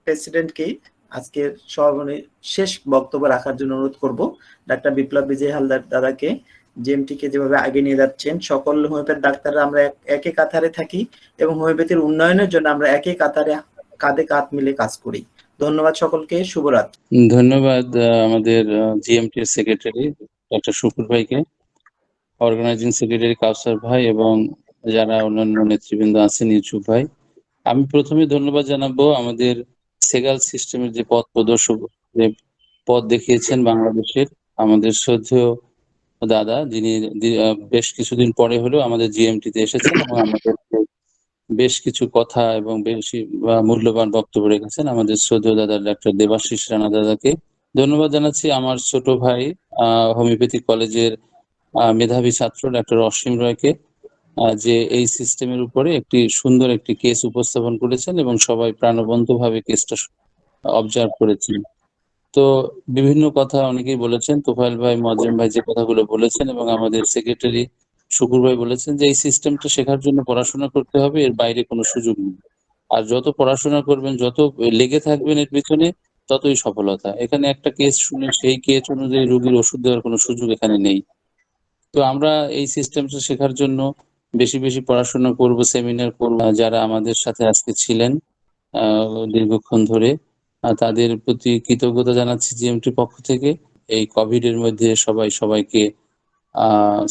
প্রেসিডেন্টকে আজকের সভাপতি শেষ বক্তব্য রাখার জন্য অনুরোধ করব। ডাক্তার বিপ্লব বিজয় হালদার দাদাকে, জিএমটি কে যেভাবে আগে নিয়ে যাচ্ছেন, সকল হোমিওপ্যাথ ডাক্তাররা আমরা একই কাতারে থাকি এবং হোমিওপ্যাথির উন্নয়নের জন্য আমরা একই কাতারে কাঁধে কাঁধ মিলে কাজ করি। ধন্যবাদ সকলকে, শুভরাত্রি। ধন্যবাদ আমাদের জিএমটির সেক্রেটারি ডক্টর শুকুর ভাইকে, অর্গানাইজিং সেক্রেটারি কাউসার ভাই এবং যারা অন্যান্য নেতৃবৃন্দ আছেন, ইউসুফ ভাই। আমি প্রথমে ধন্যবাদ জানাবো আমাদের সেগাল সিস্টেমের যে পথ প্রদর্শক, যে পথ দেখিয়েছেন বাংলাদেশের আমাদের শ্রদ্ধেয় দাদা, যিনি বেশ কিছুদিন পরে হলেও আমাদের জিএমটিতে এসেছেন এবং আমাদের বেশ কিছু কথা এবং বেশি মূল্যবান বক্তব্য রেখেছেন। আমাদের শ্রদ্ধেয় দাদা ডাক্তার দেবাশিস রানা দাদাকে ধন্যবাদ জানাচ্ছি। আমার ছোট ভাই হোমিওপ্যাথি কলেজের মেধাবী ছাত্র ডাক্তার অসীম রয়কে, যে এই সিস্টেমের উপরে একটি সুন্দর একটি কেস উপস্থাপন করেছেন এবং সবাই প্রাণবন্তভাবে কেসটা অবজার্ভ করেছেন। তো বিভিন্ন কথা অনেকেই বলেছেন, তোফায়েল ভাই, মোয়াজ্জেম ভাই যে কথাগুলো বলেছেন এবং আমাদের সেক্রেটারি শুকুর ভাই বলেছেন যে এই সিস্টেমটা শেখার জন্য পড়াশোনা করতে হবে, এর বাইরে কোনো সুযোগ নেই। আর যত পড়াশোনা করবেন, যত লেগে থাকবেন এর পিছনে, ততই সফলতা। এখানে একটা কেস শুনে সেই কেস অনুযায়ী রোগীর ওষুধ দেওয়ার কোনো সুযোগ এখানে নেই। তো আমরা এই সিস্টেমটা শেখার জন্য বেশি বেশি পড়াশোনা করব, সেমিনার করব। যারা আমাদের সাথে আজকে ছিলেন দীর্ঘক্ষণ ধরে, তাদের প্রতি কৃতজ্ঞতা জানাচ্ছি জিএমটির পক্ষ থেকে। এই কোভিড এর মধ্যে সবাইকে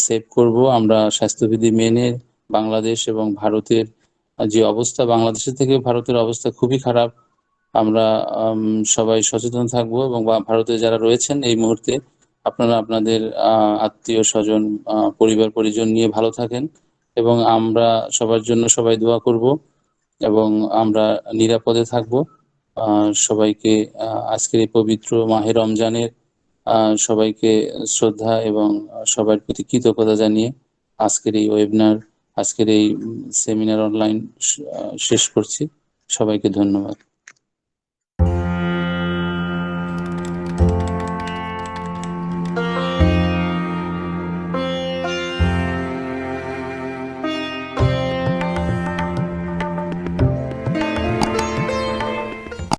সেভ করব আমরা, স্বাস্থ্যবিধি মেনে। বাংলাদেশ এবং ভারতের যে অবস্থা, বাংলাদেশের থেকে ভারতের অবস্থা খুবই খারাপ। আমরা সবাই সচেতন থাকবো এবং ভারতে যারা রয়েছেন এই মুহূর্তে, আপনারা আপনাদের আত্মীয় স্বজন, পরিবার পরিজন নিয়ে ভালো থাকেন এবং আমরা সবার জন্য সবাই দোয়া করব এবং আমরা নিরাপদে থাকব। সবাইকে আজকের এই পবিত্র মাহে রমজানের সবাইকে শ্রদ্ধা এবং সবার প্রতি কৃতজ্ঞতা জানিয়ে আজকের এই ওয়েবিনার, আজকের এই সেমিনার অনলাইন শেষ করছি। সবাইকে ধন্যবাদ।